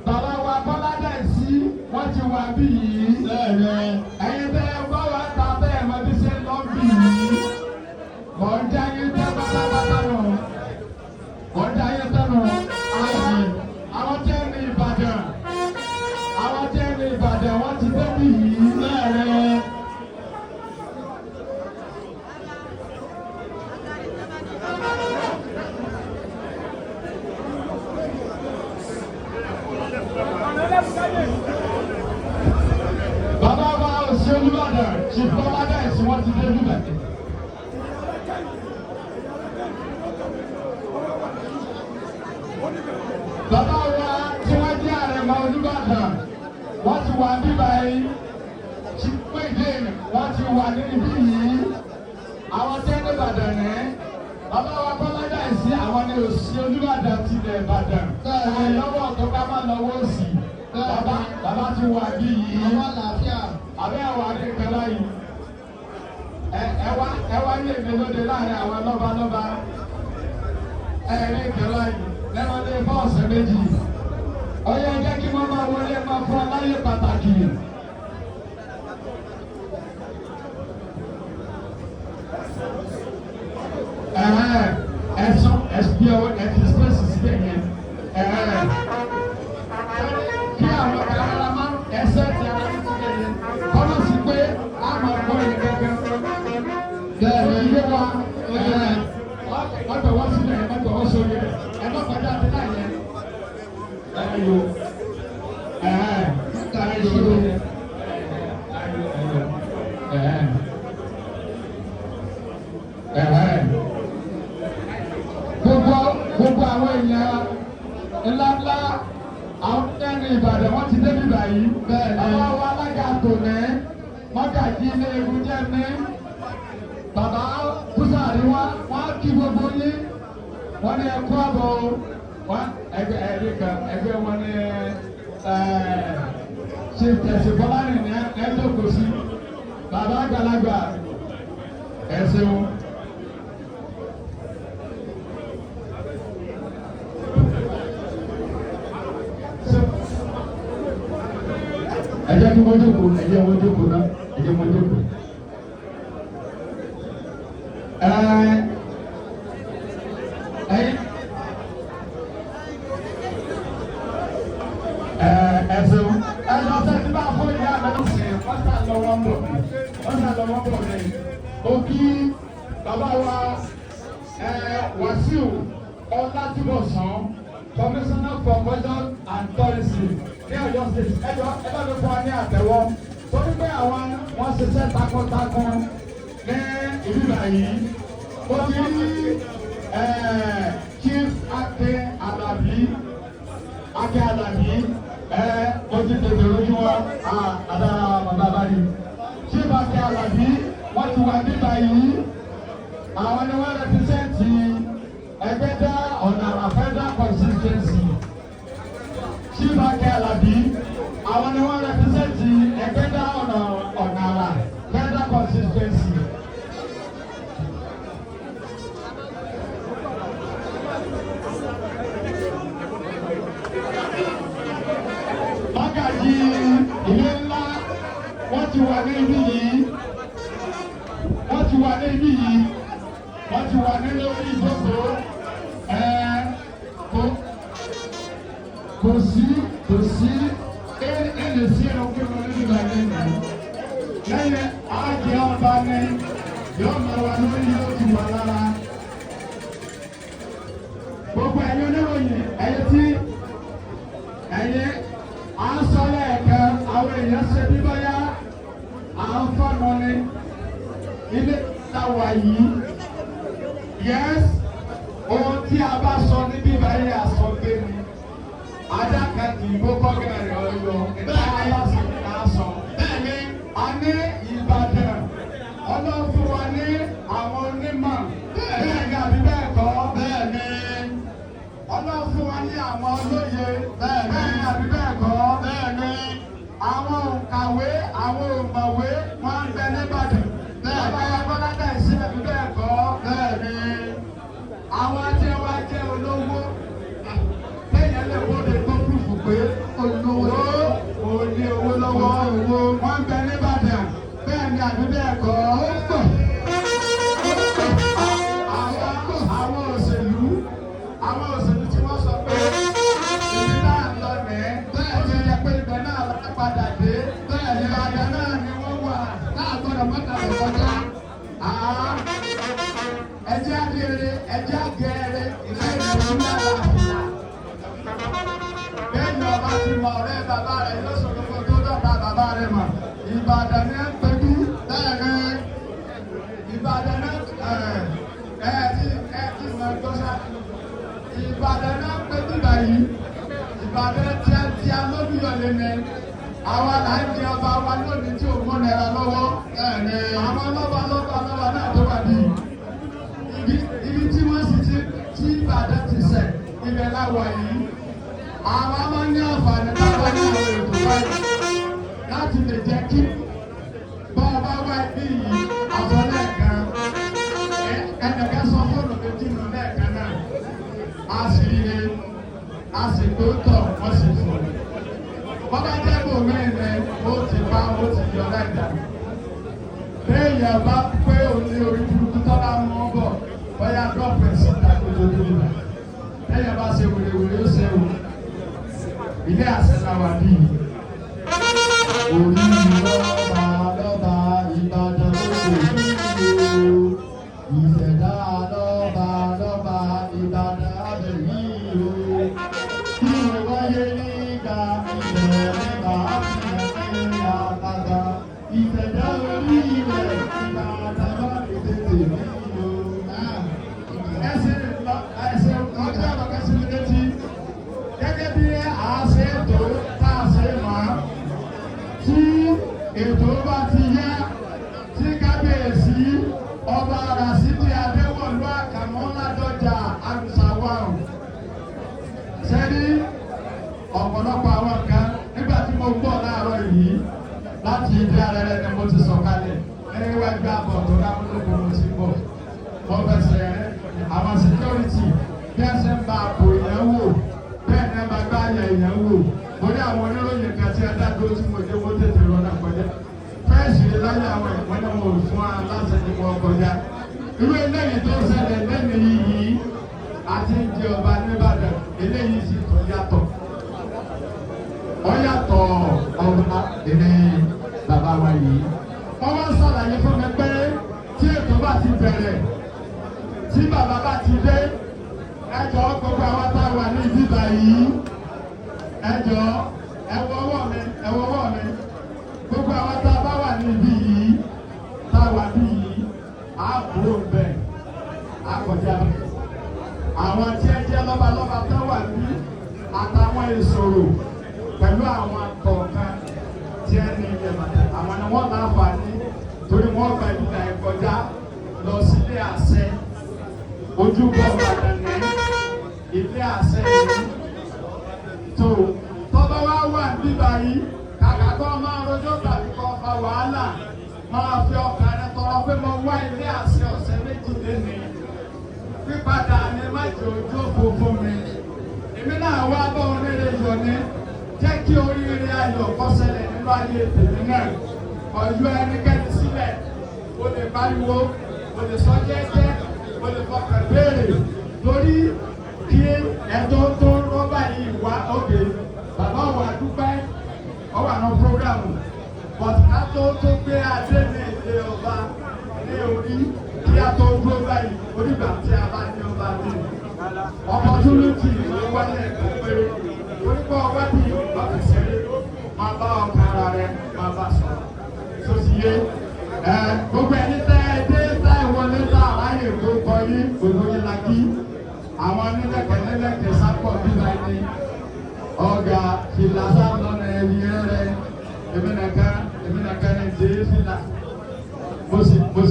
bàbá wa Bọ́ládẹ́sí wọ́n ti wà bí yìí. Bẹ́ẹ̀ni ẹ̀yin bẹ́ẹ̀ bá wa ta bẹ́ẹ̀ mọ bí ṣe ń lọ bí yìí. Mọ̀ ń jẹ́ ayé tẹ́ pátápátá nù. Mọ̀ ń jẹ́ ayé tẹ́ nù. Àwọn tẹ́ ní Ìbàdàn. Àwọn tẹ́ ní Ìbàdàn wọ́n ti dé bí yìí. Bẹ́ẹ̀ni. Bàbá wa òṣèlú Ìbàdàn ti Bọ́ládẹ́sí wọ́n ti dé níbẹ̀. Bàbá wa tí wọ́n jẹ́ àrẹ̀mọ Olúbàdàn wọ́n ti wà níbà yìí. Ti péde wọ́n ti wà níbí yìí. Àwọn tẹ́ ní Ìbàdàn ní. Bàbá wa Bọ́ládẹ́sí àwọn ni òṣèlú Olúbàdàn ti lẹ̀ Ìbàdàn. Lọ́wọ́ tó ká má lọ́wọ́ sí. Bàbá ti wà bí yìí. Àbẹ́ àwọn adékẹ́lá yìí. Ẹ wá ní èmi lóde láàrin àwọn lọ́balọ́ba. Ẹ̀rí ìkẹ́lá yìí. Lẹ́mọ̀dé bọ́ọ̀sì méjì. Ọyẹ jẹ́ kí wọ́n máa wọlé máa fún aláyé pàtàkì. Ẹ̀sùn ẹ̀sùn ọwọ́ ẹ̀fí spẹ́sì síbẹ̀ yẹn. Kí àwọn ará máa ẹsẹ̀ ti ara ní síbẹ̀ yẹn. Kọ́nà sí pé a máa gbọ́ yẹn gẹ́gẹ́. Bẹ́ẹ̀ni ilé wa ọ̀dọ̀ wọ́n síbẹ̀ yẹn mọ́tò wọ́n sórí ẹ̀. Ẹ má kọjá àti náà yẹn. Ayo kárí ṣòro. Gbogbo àwọn èèyàn ńláńlá àwọn ẹni Ìbàdàn wọ́n ti dé bíbá yìí. Bàbá wa alága tòní mọ́gàjí ilé ewu jẹ́ ní. Bàbá Búsàrí wọ́n kí gbogbo yín. Wọ́n ní ẹkú àbọ̀ wọ́n ẹgbẹ́ wọn ní ṣe tẹ̀sí Fọlárìn ní ẹ̀ẹ́dọ́gbò sí. Bàbá àgbàlagbà ẹ̀sìn wọn. Ẹ jẹ́ kí wọ́n jókòó, ẹ jẹ́ wọ́n jókòó náà, ẹ jẹ́ wọ́n jókòó. Ẹ̀sìn ọ̀sẹ̀ tí bá fún ìyá àgbẹ̀ ṣe wọ́n sá lọ́wọ́ bọ̀ ní. Ó kí bàbá wa Wàsíù Ọlátúbọ̀sán, Commissioner for Culture and Tourism ní Ọ̀yọ́ State. Ẹjọ́ ẹ bá mi fún wa ní àtẹ́wọ́. Torí pé àwọn wọ́n ṣiṣẹ́ takuntakun ní ìlú báyìí. Ó ti rí Chief Akin Alabi ó ti tètè lójú wọn àdára bàbá báyìí. Chief Akin Alabi wọ́n ti wà níbà yìí. Àwọn ni wọ́n rẹpísẹ́ǹtì Ẹgbẹ́dá Ọ̀nàrà Federal Constituency. Chief Akin Alabi àwọn ni wọ́n rẹpísẹ́ǹtì Ẹgbẹ́dá Ọ̀nàrà Federal Constituency. Mọ́gàjí ilé ńlá wọ́n ti wà ní ibi yìí. Wọ́n ti wà ní ibi yìí. Wọ́n ti wà nínú ìjókòó. Kò sí ẹnì sí ẹnu kí wọ́n ní ìgbà yẹn nù. Lẹ́yìn àjẹ́ ọba ní yóò máa wà lórí yóò ti wà lára. Gbogbo ẹ̀yin oníròyìn ẹ̀yẹ tí ẹ̀yẹ à ń sọ lẹ́ẹ̀kan àwọn èèyàn ṣe bí báyá à ń fọ́nà ní ilé ìtawà yìí. Yes, ohun tí a bá sọ ní bíbá yìí àsọgbé ni. Adákàtì ìbò kọ́gà rẹ̀ ọ̀yọ́ ìta aláṣẹ ká sọ. ní Ìbàdàn ọlọ́run fún wa ní àwọn onímọ̀ bẹ́ẹ̀ ni àbí bẹ́ẹ̀ kọ́ bẹ́ẹ̀ ni ọlọ́run fún wa ní àwọn olóye bẹ́ẹ̀ ni àbí bẹ́ẹ̀ kọ́ bẹ́ẹ̀ ni àwọn òǹkàwé àwọn òǹmọ̀wé wọn ń bẹ nìbàdàn bẹ́ẹ̀ bá wa gbọ́dọ̀ sí àbí bẹ́ẹ̀ kọ́ bẹ́ẹ̀ ni àwọn tí wọ́n jẹ́ olówó lẹ́yìn lè wọ́de tó kúrufù pé olówó òní owó lọ́wọ́ owó wọn ń bẹ nìbàdàn bẹ́ẹ̀ ni àbí bẹ́ẹ̀ kọ́ ó pọ̀. Àwọn òṣèlú tí wọ́n sọ pé ìlú náà lọ nẹ́ bẹ́ẹ̀ ni ẹ pé ibẹ̀ náà lọ́ọ́ padà dé bẹ́ẹ̀ ni Ìbàdàn náà ni wọ́n wà láàgbọ́dọ̀ mọ́ta lọ kọjá. Ẹjẹ́ àgẹ̀rẹ̀ ẹjẹ́ àgẹ̀rẹ̀ ilé ìlú náà láàfíà. Bẹ́ẹ̀ ni ọba ti mọ ọ̀rẹ́ bàbá rẹ̀ yóò sọ̀rọ̀ fún tó dọ̀ta bàbá rẹ̀ mọ̀. Ìbàdàn ní pẹ̀lú bẹ́ẹ̀ ni Ìbàdàn náà ti mọ̀ gbọ́sà. Ìbàdàn náà pẹ̀lú báyìí. Ìbàdàn tí a lóbi ọ̀lẹ́ ní. Àwa là ń jẹ ọba wa lónìí tí òun mọ̀nẹ́ra lọ́wọ́. Àwọn lọ́ba náà tó wà ní ibi tí wọ́n sì tí Ìbàdàn ti sẹ̀ ibẹ̀ láwọ̀ yìí. Àwọn máa ń ní àǹfààní báwa ní àwọn ètò báyìí láti lè jẹ́ kí bọ́ọ̀bá wá bí yìí àfọlẹ́ kan ẹnìkan sọ fóònù méjì nù lẹ́ẹ̀kan náà a sì rí a sì tó tọ̀ wọ́n sì fò. Bọ́bá jẹ́ bòmíì ni ó ti bá ó ti yọ lẹ́dà. Béèyàn bá pé òní orí burúkú tọ́lá mú ọ bọ̀ bóyá dọ́ọ̀pù ẹ̀sìn tàbí ojú ìgbà. Béèyàn bá ṣe wèrèwèrè ó ṣe wò. Ilé àṣẹ náà wà bí yìí. Orí lọ́ba lọ́ba Ìbàdàn lóko ìṣẹ̀dá lọ́ba lọ́ba Ìbàdàn abẹ̀mí o. Kí o wáyé nígbà ilẹ̀ nígbà àfihàn àtàgbà ìṣẹ̀dá orí ilẹ̀ Ìbàdàn bá mi tètè mí o. Ẹsẹ̀ ọjọ́ àbàkẹ́sí mi létí gẹ́gẹ́ bí àṣẹ ètò tá a ṣe máa. Tí ètò bá ti yá tí kábíyèsí ọba Rasidi Adéwọ̀lú Àkànmú Ládọjà Àgùsàwàrù sẹ́ni ọ̀pọ̀lọpọ̀ àwọn kan nígbà tí mo gbọ́ láàárọ̀ yìí láti ibi arẹrẹ ni mo ti sọ̀kalẹ̀ ẹni wá gbé àbọ̀ tó lábúlógún mo ti bọ̀ wọ́n fẹsẹ̀ àwọn security bí ẹ ṣe ń ba àpò ìyẹn wò bẹ́ẹ̀ ni ẹ máa gbá àyà ìyẹn wò mo ní àwọn oníròyìn kan tí ẹ dá dúró tí mo dé wọ́n tètè rọ́nà kọjá fẹ́ẹ̀sì láyé àwọn ẹ̀wọ́n ni mo fún wa láti ẹni wọn kọjá irú eléyìí tó ṣẹlẹ̀ lẹ́nu yìí àti ń jẹ ọba nìbàdàn eléyìí sì tó yàtọ̀ ọ yàtọ̀ ọba ẹni bàbá wa yìí wọ́n wá ṣàlàyé fún mi pé tí ètò bá ti bẹ̀rẹ̀ tí bàbá bá ti dé ẹjọ́ gbogbo àwọn táwa ní ìdíbà yìí ẹjọ́ ẹwọ́wọ́ mi gbogbo àwọn tá a bá wà ní ibi yìí tá a wà bí yìí á kúrò bẹ́ẹ̀ á kọjá bẹ́ẹ̀ àwọn tí ẹ jẹ́ lọ́balọ́ba tó wà ní àtàwọn ìṣòro pẹ̀lú àwọn kọ̀ọ̀kan tí ẹ ní ilẹ̀ bàtà àwọn ni wọ́n láǹfààní torí wọ́n gba ìdílé ẹ̀kọ́já lọ sílé àṣẹ ojúbọ Ìbàdàn ní ilé àṣẹ yìí tó tọ́ba wá wà níbà yìí kàkà kọ́ máa rojọ́ tàbí kọ́ fa wàhálà máa fi ọkàn rẹ tọrọ pé mo wá ilé àṣẹ ọ̀sẹ̀ méjì léni pípadà ni má jẹ́ ojú òfófó mi èmi náà wá bọ́ oríire yọ̀ ní jẹ́ kí oríire ayọ̀ kó ṣẹlẹ̀ nínú ayé tèmi náà ọ̀yọ́ ẹnikẹ́ni sílẹ̀ o lè pariwo o lè sọ jẹ́jẹ́ o lè fọkàn béèrè torí kí ẹ̀tọ́ tó rọ́bà yìí wá òkè bàbá wa dúpẹ́ ọwọ́ àwọn programu bọ̀tà tó gbé adé ní ilé ọba ní orí kí a tó dúró báyìí onígbà tí a bá ní ọba ní opportunity ló wáyé ẹ̀kọ́ péré onígbà ọba bí ọba fi ṣẹlẹ̀ máa bá ọkàn ara rẹ máa bá sọ̀rọ̀ tó ti yé gbogbo ẹni tẹ́ ẹ dé tá ìwọlé tá àráyè gbogbo yín gbogbo yín la kí àwọn nílẹ̀kẹ̀ sápọ̀ bíbá ẹni ọ̀gá ìlàsà lọ́nà ẹ̀rí rẹ̀ ẹ̀mí nìkan. èmi nìkan ní ìdè fìlà mo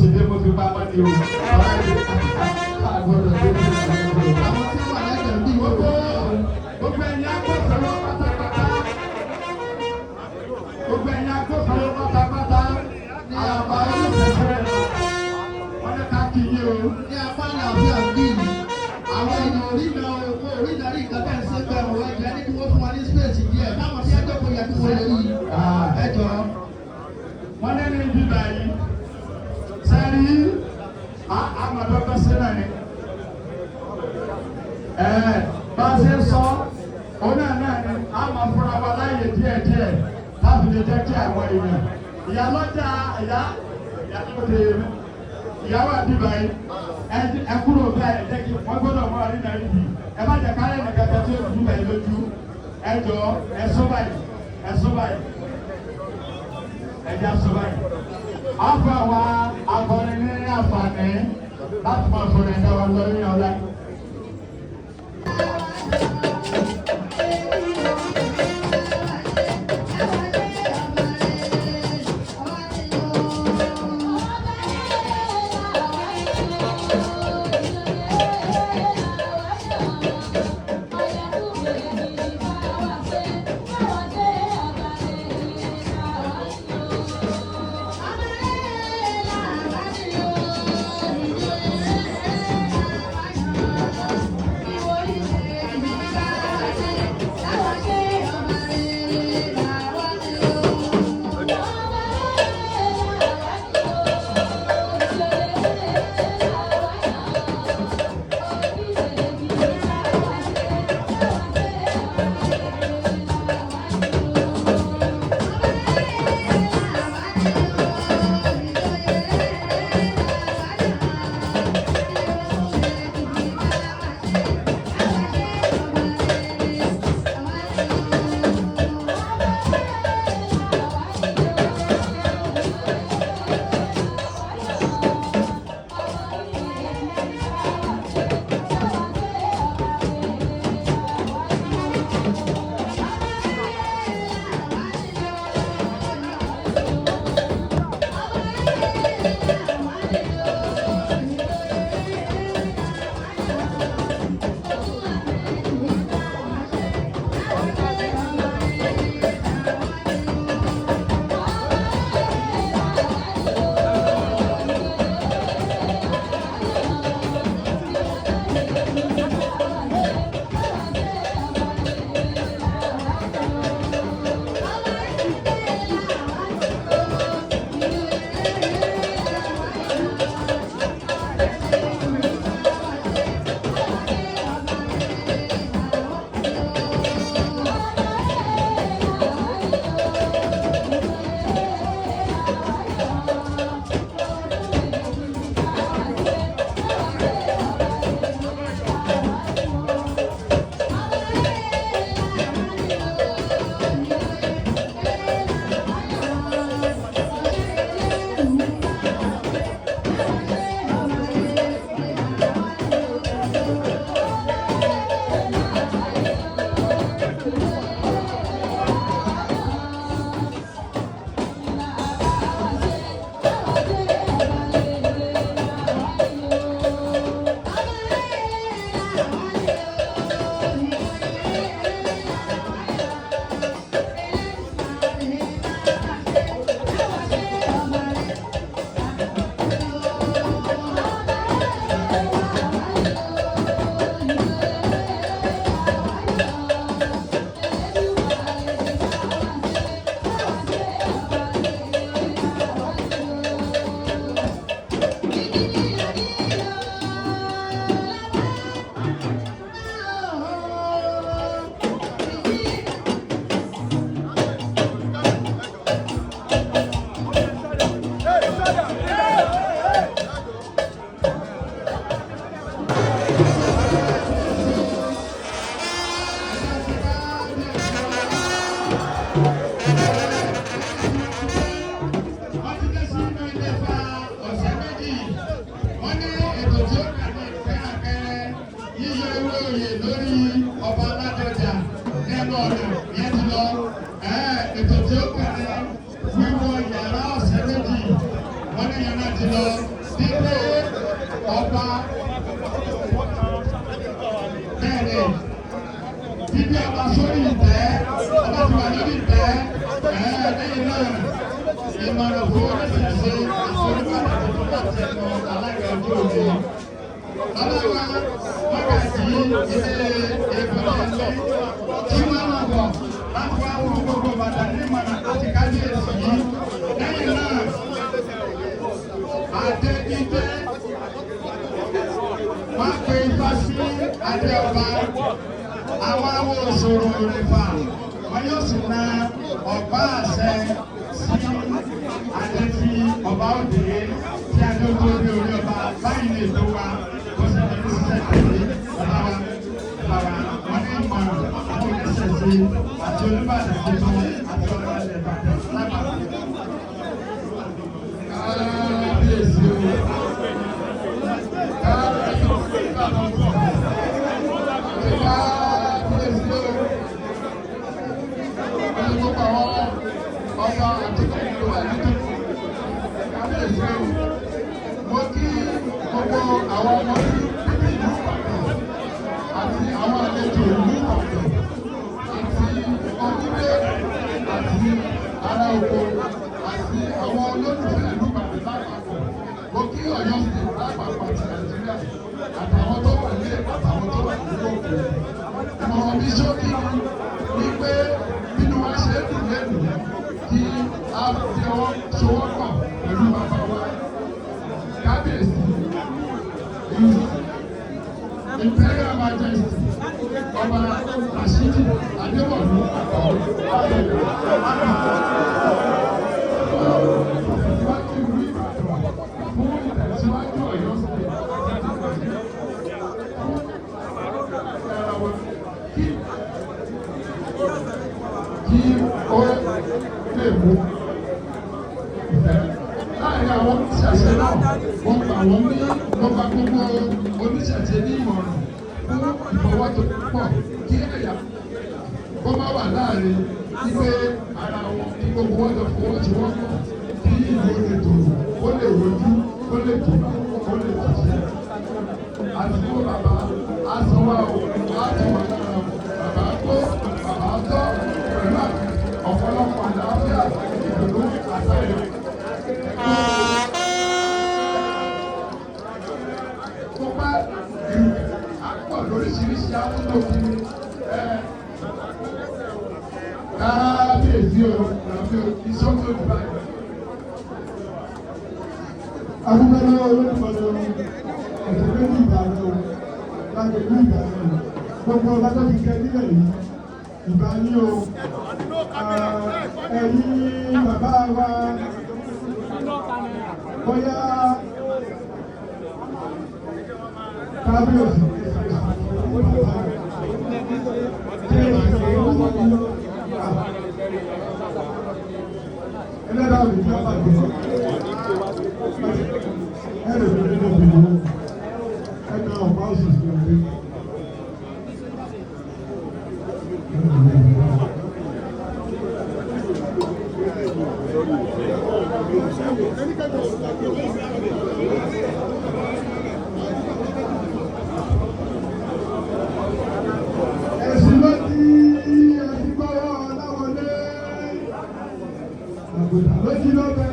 sì dé mo fi pamọ́ ní o ọ̀rọ̀ ìdè àgbọ̀dọ̀ dé fìlà àwọn tí wà lẹ́gbẹ̀ẹ́ bí gbogbo ẹ̀yin agbófinró pátápátá gbogbo ẹ̀yin agbófinró pátápátá ní àbá olùfẹ́fẹ́ wọn ní ká kí yé o ní apá àlàáfíà bí àwọn èèyàn orílẹ̀ owó orílẹ̀-èdè ìgbàgbọ́ ẹ̀sẹ̀ bẹ̀rù ẹ̀jẹ̀ ní kí wọ́n fún wa ní spéèsì díẹ̀ báwọn tí ẹjọ́ kò yẹ kí wọ́n lè yí ẹjọ́ wọn ní ní bíbá yìí sẹ́rí àmàdọ́gbọ́ sílẹ̀ ni bá a ṣe sọ òun náà ni a máa fúnra wa láàyè díẹ̀díẹ̀ láti lè jẹ́ kí àwọn èèyàn ìyálọ́jà ìyàwó àdìbà yìí ẹ kúrò bẹ́ẹ̀ jẹ́ kí wọ́n gbọ́dọ̀ mọ́ àrí náà yìí ẹ bá jẹ́ kárẹ́ nìkan tó tó dùn bẹ́ẹ̀ lójú ẹ jọ ẹ sọ báyìí ẹ jẹ́ sọ báyìí. Afọ àwọn akọrin ní àǹfààní láti máa fọ̀rọ̀ ẹ̀dá wa lórí ọ̀la. ọ̀nà yẹn ti lọ ètò tí ó kàn ní wíwọ rẹ̀ bíbí ọba sórí ìtẹ́ ọba tí wà lórí ìtẹ́ lẹ́yìn náà ìmọ̀ràn fún oníṣẹ̀ṣe àforífàdà tó bá tẹnu alága ọjọ́ òní. Ọlọ́wà wákàtí ilé ìpínlẹ̀ ilé tí wọ́n máa bọ̀ láti wá fún gbogbo bàtà ní ìmọ̀ràn àti kábíyèsí yìí. Lẹ́yìn náà Adédìgbé wọ́n pe ifá sí adé ọba àwọn awo òṣòro òrìfà wọ́n yóò sì na ọ̀pá àṣẹ sí adé tí ọba òde tí adé ó tó dé orí ọba báyìí lè tó wa kó sì ní sísẹ́ tẹ̀lé bàbá wọn ní ìmọ̀ràn àwọn oníṣẹ̀ṣe àti Olúbàdàn tuntun àti ọ̀rọ̀ ilẹ̀ Ìbàdàn lápapọ̀. Kábíyèsí o. Mo kí gbogbo àwọn ọmọ ìlú Ìbàdàn àti àwọn àlejò ìlú Ìbàdàn àti onílé àti ará oko àti àwọn olólùfẹ́ ìlú Ìbàdàn lápapọ̀. Mo kí Ọ̀yọ́ State lápapọ̀ àti Nàìjíríà àtàwọn tó wà nílé àtàwọn tó wà nílé òkè. Ìmọ̀ràn mi ṣókí ni pé nínú wa ṣe é dùn lẹ́nu kí a fi ọwọ́ sowọ́pọ̀ pẹ̀lú bàbá wa. Kábíyèsí Imperial Majesty Ọba Rashidi Adéwọ̀lú ìtẹ̀síwájú Ọ̀yọ́ State kí ó lè mú láàrin àwọn oníṣẹ̀ṣe náà wọ́n gbà wọ́n ní wọ́n gba gbogbo oníṣẹ̀ṣe ní ìmọ̀ràn fún ìfọwọ́sowọ́pọ̀ kí ẹ̀yà kó má wà láàrin wípé ara wọn kí gbogbo wọn lọ fọwọ́sowọ́pọ̀ kí ìlú lè tòrò ó lè rojú ó lè tòrò ó lè tòṣe. àdúgbò bàbá aṣọwọ́ àtúwọ̀ lára bàbá tó bàbá tó pẹ̀lú ọ̀pọ̀lọpọ̀ àlàáfíà ìdùnnú àtàyè. Mo bá ìlú àpọ̀ lóríṣiríṣi àtúntòkì kábíyèsí o làbí ìṣọ́kò ìgbà. Adúgbò olódùmọ̀lẹ́ ẹ̀sẹ̀ méjì ìbàdàn o láti ìlú ìbàdàn gbogbo ọba tó ti kẹ́ nílẹ̀ yìí ìbá ní o ẹ̀yin bàbá wa bóyá kábíyèsí ẹlẹ́dàá mi jẹ́ àbàjẹ́ ẹ̀rọ ìdílé ìdílé ẹ̀ka ọ̀pá òṣìṣẹ́ ìdílé. Ẹ̀sìn ló ti ẹ̀sìn gbọ́wọ́ láwọlé àgùntàn ló ti lọ́bẹ̀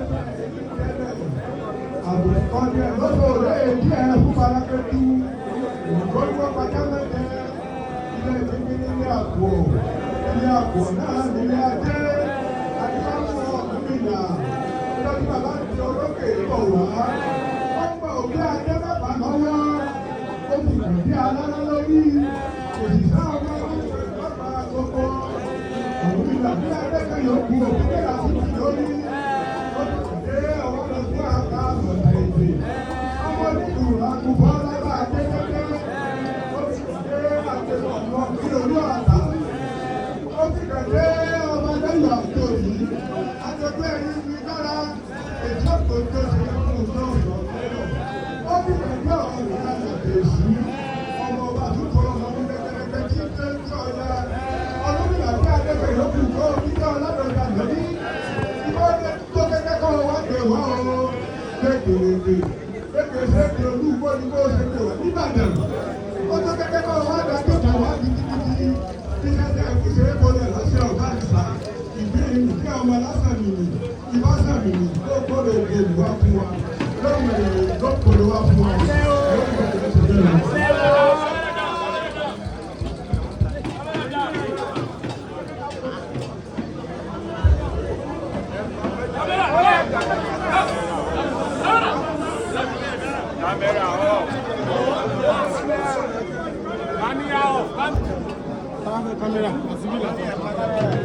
àgùntàn ní ẹ̀ lọ́sọ̀ rẹ̀ èdè ẹ̀ fún parakẹ́tù ìgbọ́dọ̀ pàjámẹ́tẹ̀ ilé ìgbẹ́gbẹ́ nílé àpò náà nílé adé adéwàpọ̀ gómìnà lọ́dún bàbá ti olókè bọ̀ wá wọ́n gbọ́ òbí adé bàbá lọ́wọ́ ó ti kàn bí alára lórí òṣìṣẹ́ ọmọ bàbá gbogbo òbí làbí adékẹ́ yòókù òbí kẹ́lá sí ti lórí ó ti kàn dé ọwọ́ lọ sí àká àgbọ̀dá èdè ọmọ nínú àkùbọ́ lábà adékẹ́kẹ́ ó ti kàn dé àgbẹ̀wọ̀ ọmọ kí lórí ọ̀tá ó ti kàn dé ọmọ lẹ́yìn àjò yìí àjọpẹ́ ẹni fi dára ètò àkójọ ṣe fún ọjọ́ ọ̀sán ó ti kàn dé ọmọ ìlànà èṣù ọmọ ọba àtúntò ọmọ kẹkẹrẹkẹ tí ń tẹ́ ń tọ́ ya ọlọ́mìnà bí adébẹ̀ yòókù tó nígbà ọlọ́dọ̀ọ́dà lórí ìwọ́n tó kẹ́kẹ́ kọ́ wá pé wọ́n o kékeré ṣe ti olúgbó ni bó ṣe pè wọ́n nígbàdàn ó tó kẹ́kẹ́ kọ́ wá dájọ́ tó wá ọmọ lásán nìyí ìbásàn nìyí tó kórè òkèlú wá fún wa lórí èrè tó kórè wá fún wa Caméra, civil là.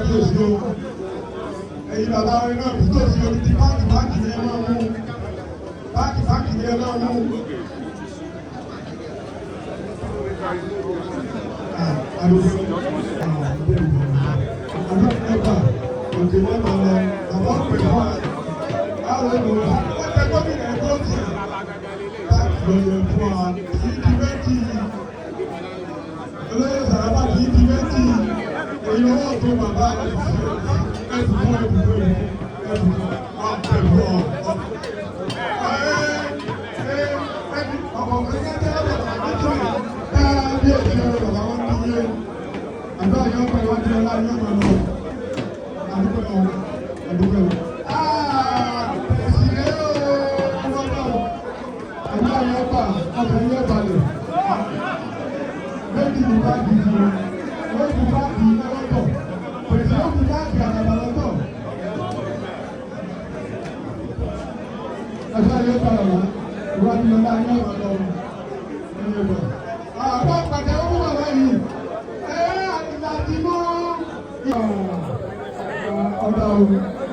tòsí o ẹ̀yin bàbá wa náà bí tòsí o ti báńkì ni ẹ máa mú báńkì ni ẹ máa mú. Àdúgbò ẹ̀ka òkè wọn máa lọ bàbá òkè fún wa àwọn ènìyàn wọ́n tẹ gómìnà ẹ̀kọ́ tì báńkì lọ́yẹ̀ fún wa kì í di méjì olóyè Sàràbà kì í di méjì èyí owó tó bàbá ẹ̀sùn fún ẹ̀sùn ọkọ̀ kẹ́kẹ́ bí èsì ọ̀rọ̀ bàbá wọn ní yé àgbà yọ ọkọ̀ ìwádìí ọlá ní ọmọ lọ àdúgbò àdúgbò èsì rẹ̀ ó ọlọ́pàá àgbà yọ ọkọ̀ ọkọ̀ yọ balẹ̀ méjì ní báàgì yìí wọ́n ti báàgì lọ́tọ̀ pèsè ó fi báàgì àgbàlá lọ́tọ̀ àgbà yọ ọkọ̀ ọ̀la ìwádìí ọlá ní ọmọ lọ àwọn pàtẹ owó wà lẹ́yìn àti mọ́ ọ̀dà òun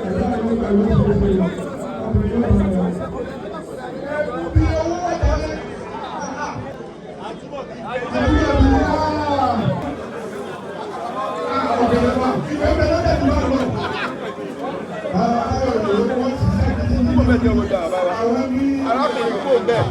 ẹ̀dá ìwé pẹ̀lú ìṣòro ọkùnrin yóò bẹ̀rẹ̀ bí owó wọ́n arábìnrin kúrò bẹ́ẹ̀.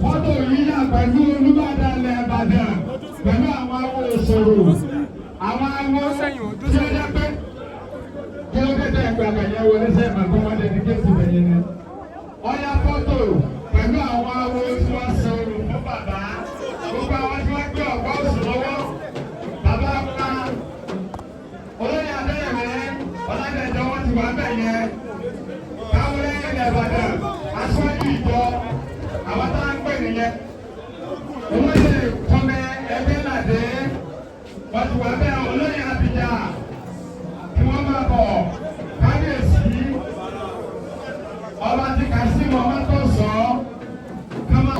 Fọ́tò yíyà pẹ̀lú Olúbàdàn ilẹ̀ Ìbàdàn pẹ̀lú àwọn awo òṣòro. Àwọn awo tí ó yẹ pé kí ló dé tẹ̀ ẹ̀gbẹ́ àgbẹ̀yẹ wọlé sẹ́yìn máa gbọ́n wọlé ní kéèsì bẹ̀yẹ ni. Ọ̀yà fọ́tò pẹ̀lú àwọn awo tí wọ́n ṣe orò fún bàbá. Gbogbo àwọn tí wọ́n gbé ọ̀pá òsì lọ́wọ́. Bàbá pa olóyè Adéyẹmẹ Ọládẹ̀jọ wọn ti wà bẹ̀ yẹn. Káwọn lẹ́yìn ilẹ̀ Ìbàdàn aṣáájú ìjọ àwọn tá a ń pè nìyẹn. Olóyè Kọ́mẹ Ẹgbẹ́ládé wọ́n ti wà bẹ́ẹ̀ olóyè Abidjan kí wọ́n máa bọ̀ kábíyèsí ọba ti Kazeem Ọmọ́tòsọ́ kọ́má.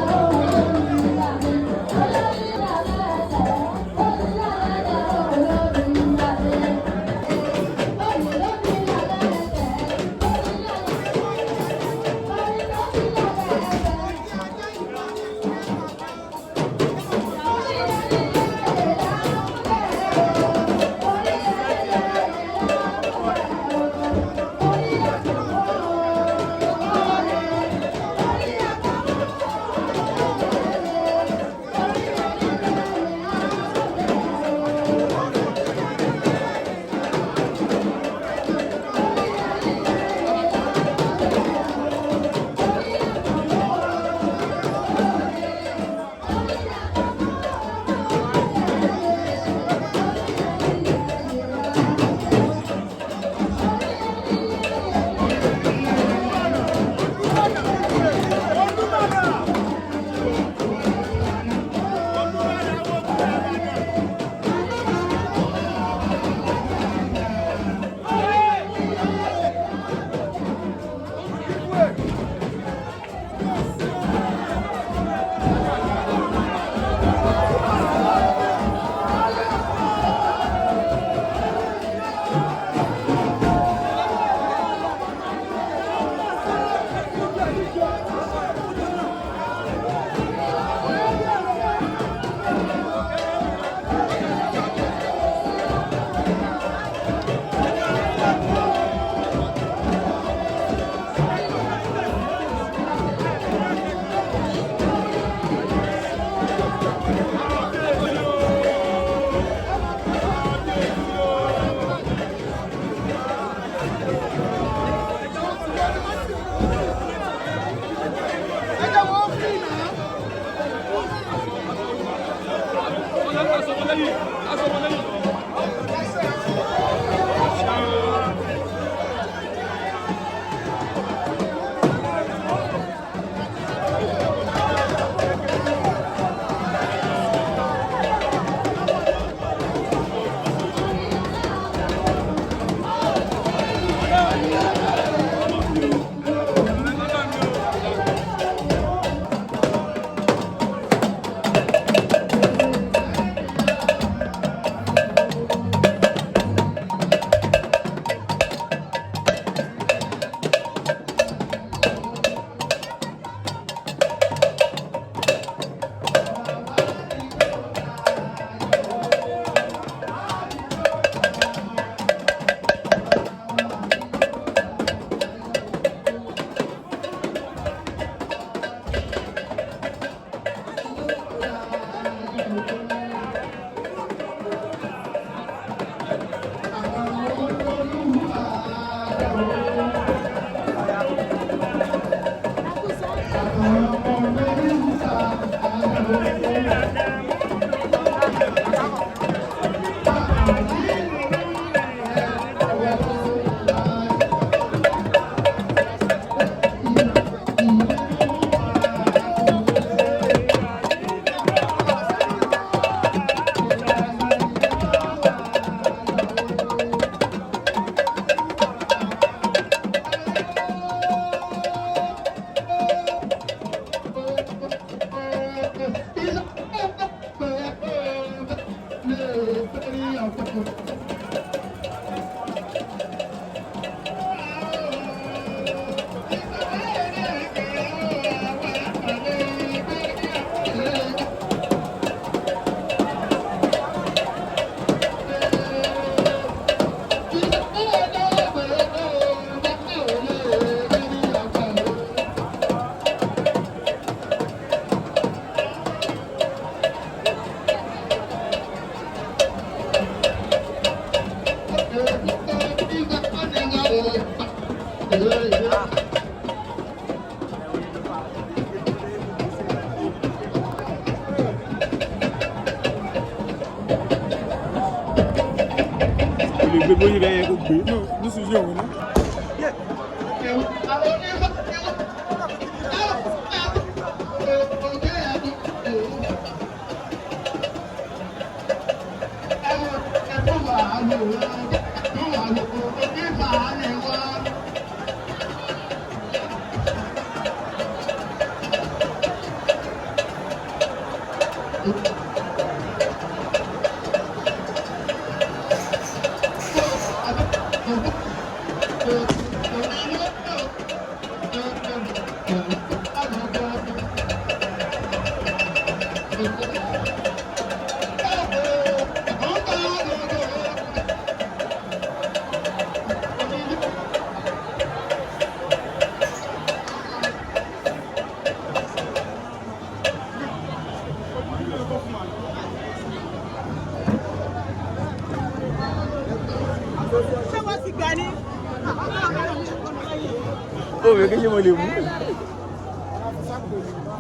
Oh, mais qu'est-ce que je mou?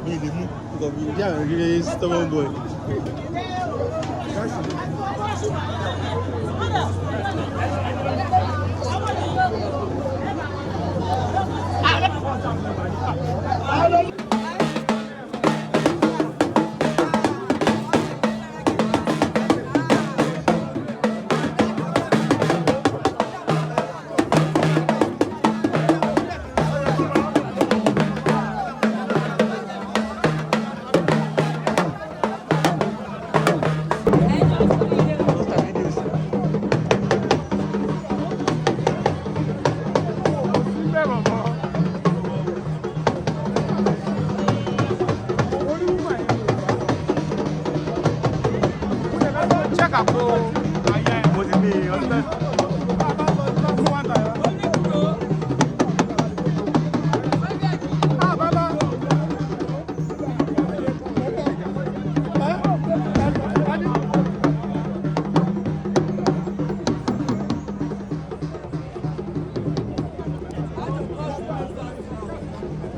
Il est mou. Comme il y a un stomach boy.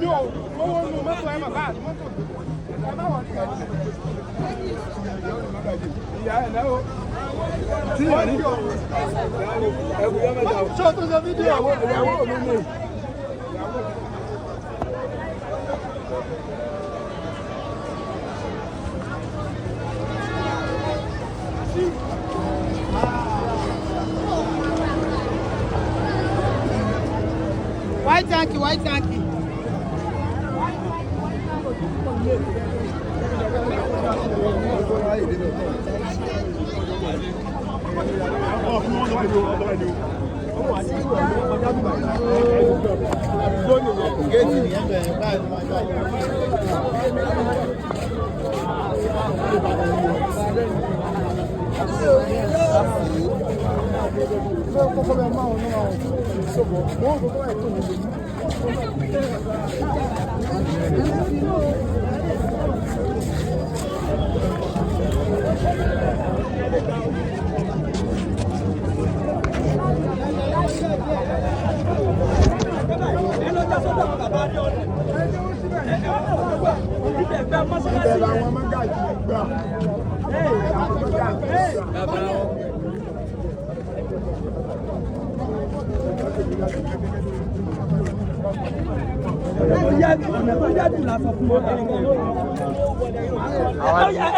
mi ò owó nu mọ́tò ẹ̀ màbá àti mọ́tò ẹ̀ má wọ̀ ní ẹ̀ ìyá ẹ̀ lẹ́wọ̀ tí wọ́n ní ẹ̀wù yẹn mẹ́ta o. ṣé o tún ṣe fídíò ìyàwó mi ní. White tanky, white tanky.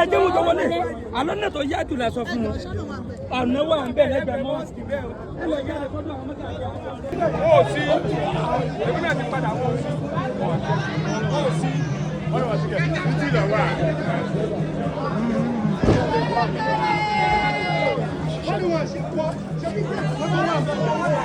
ẹjẹ wo jọwọ lẹ alọ nẹtọ yá jù la sọ fún wọn ọ̀nà wà ń bẹ̀ lẹ́gbẹ̀ẹ́ mọ́ ẹ lọ yá lẹ́kọ́ náà mọ́tò àjọ àwọn. ó sí èmi náà ti padà wọ́n sí ó sí wọ́n lọ sí kẹ́kẹ́ títí lọ wà. wọ́n ní wọ́n ṣe pọ́ ṣé kí wọ́n wà.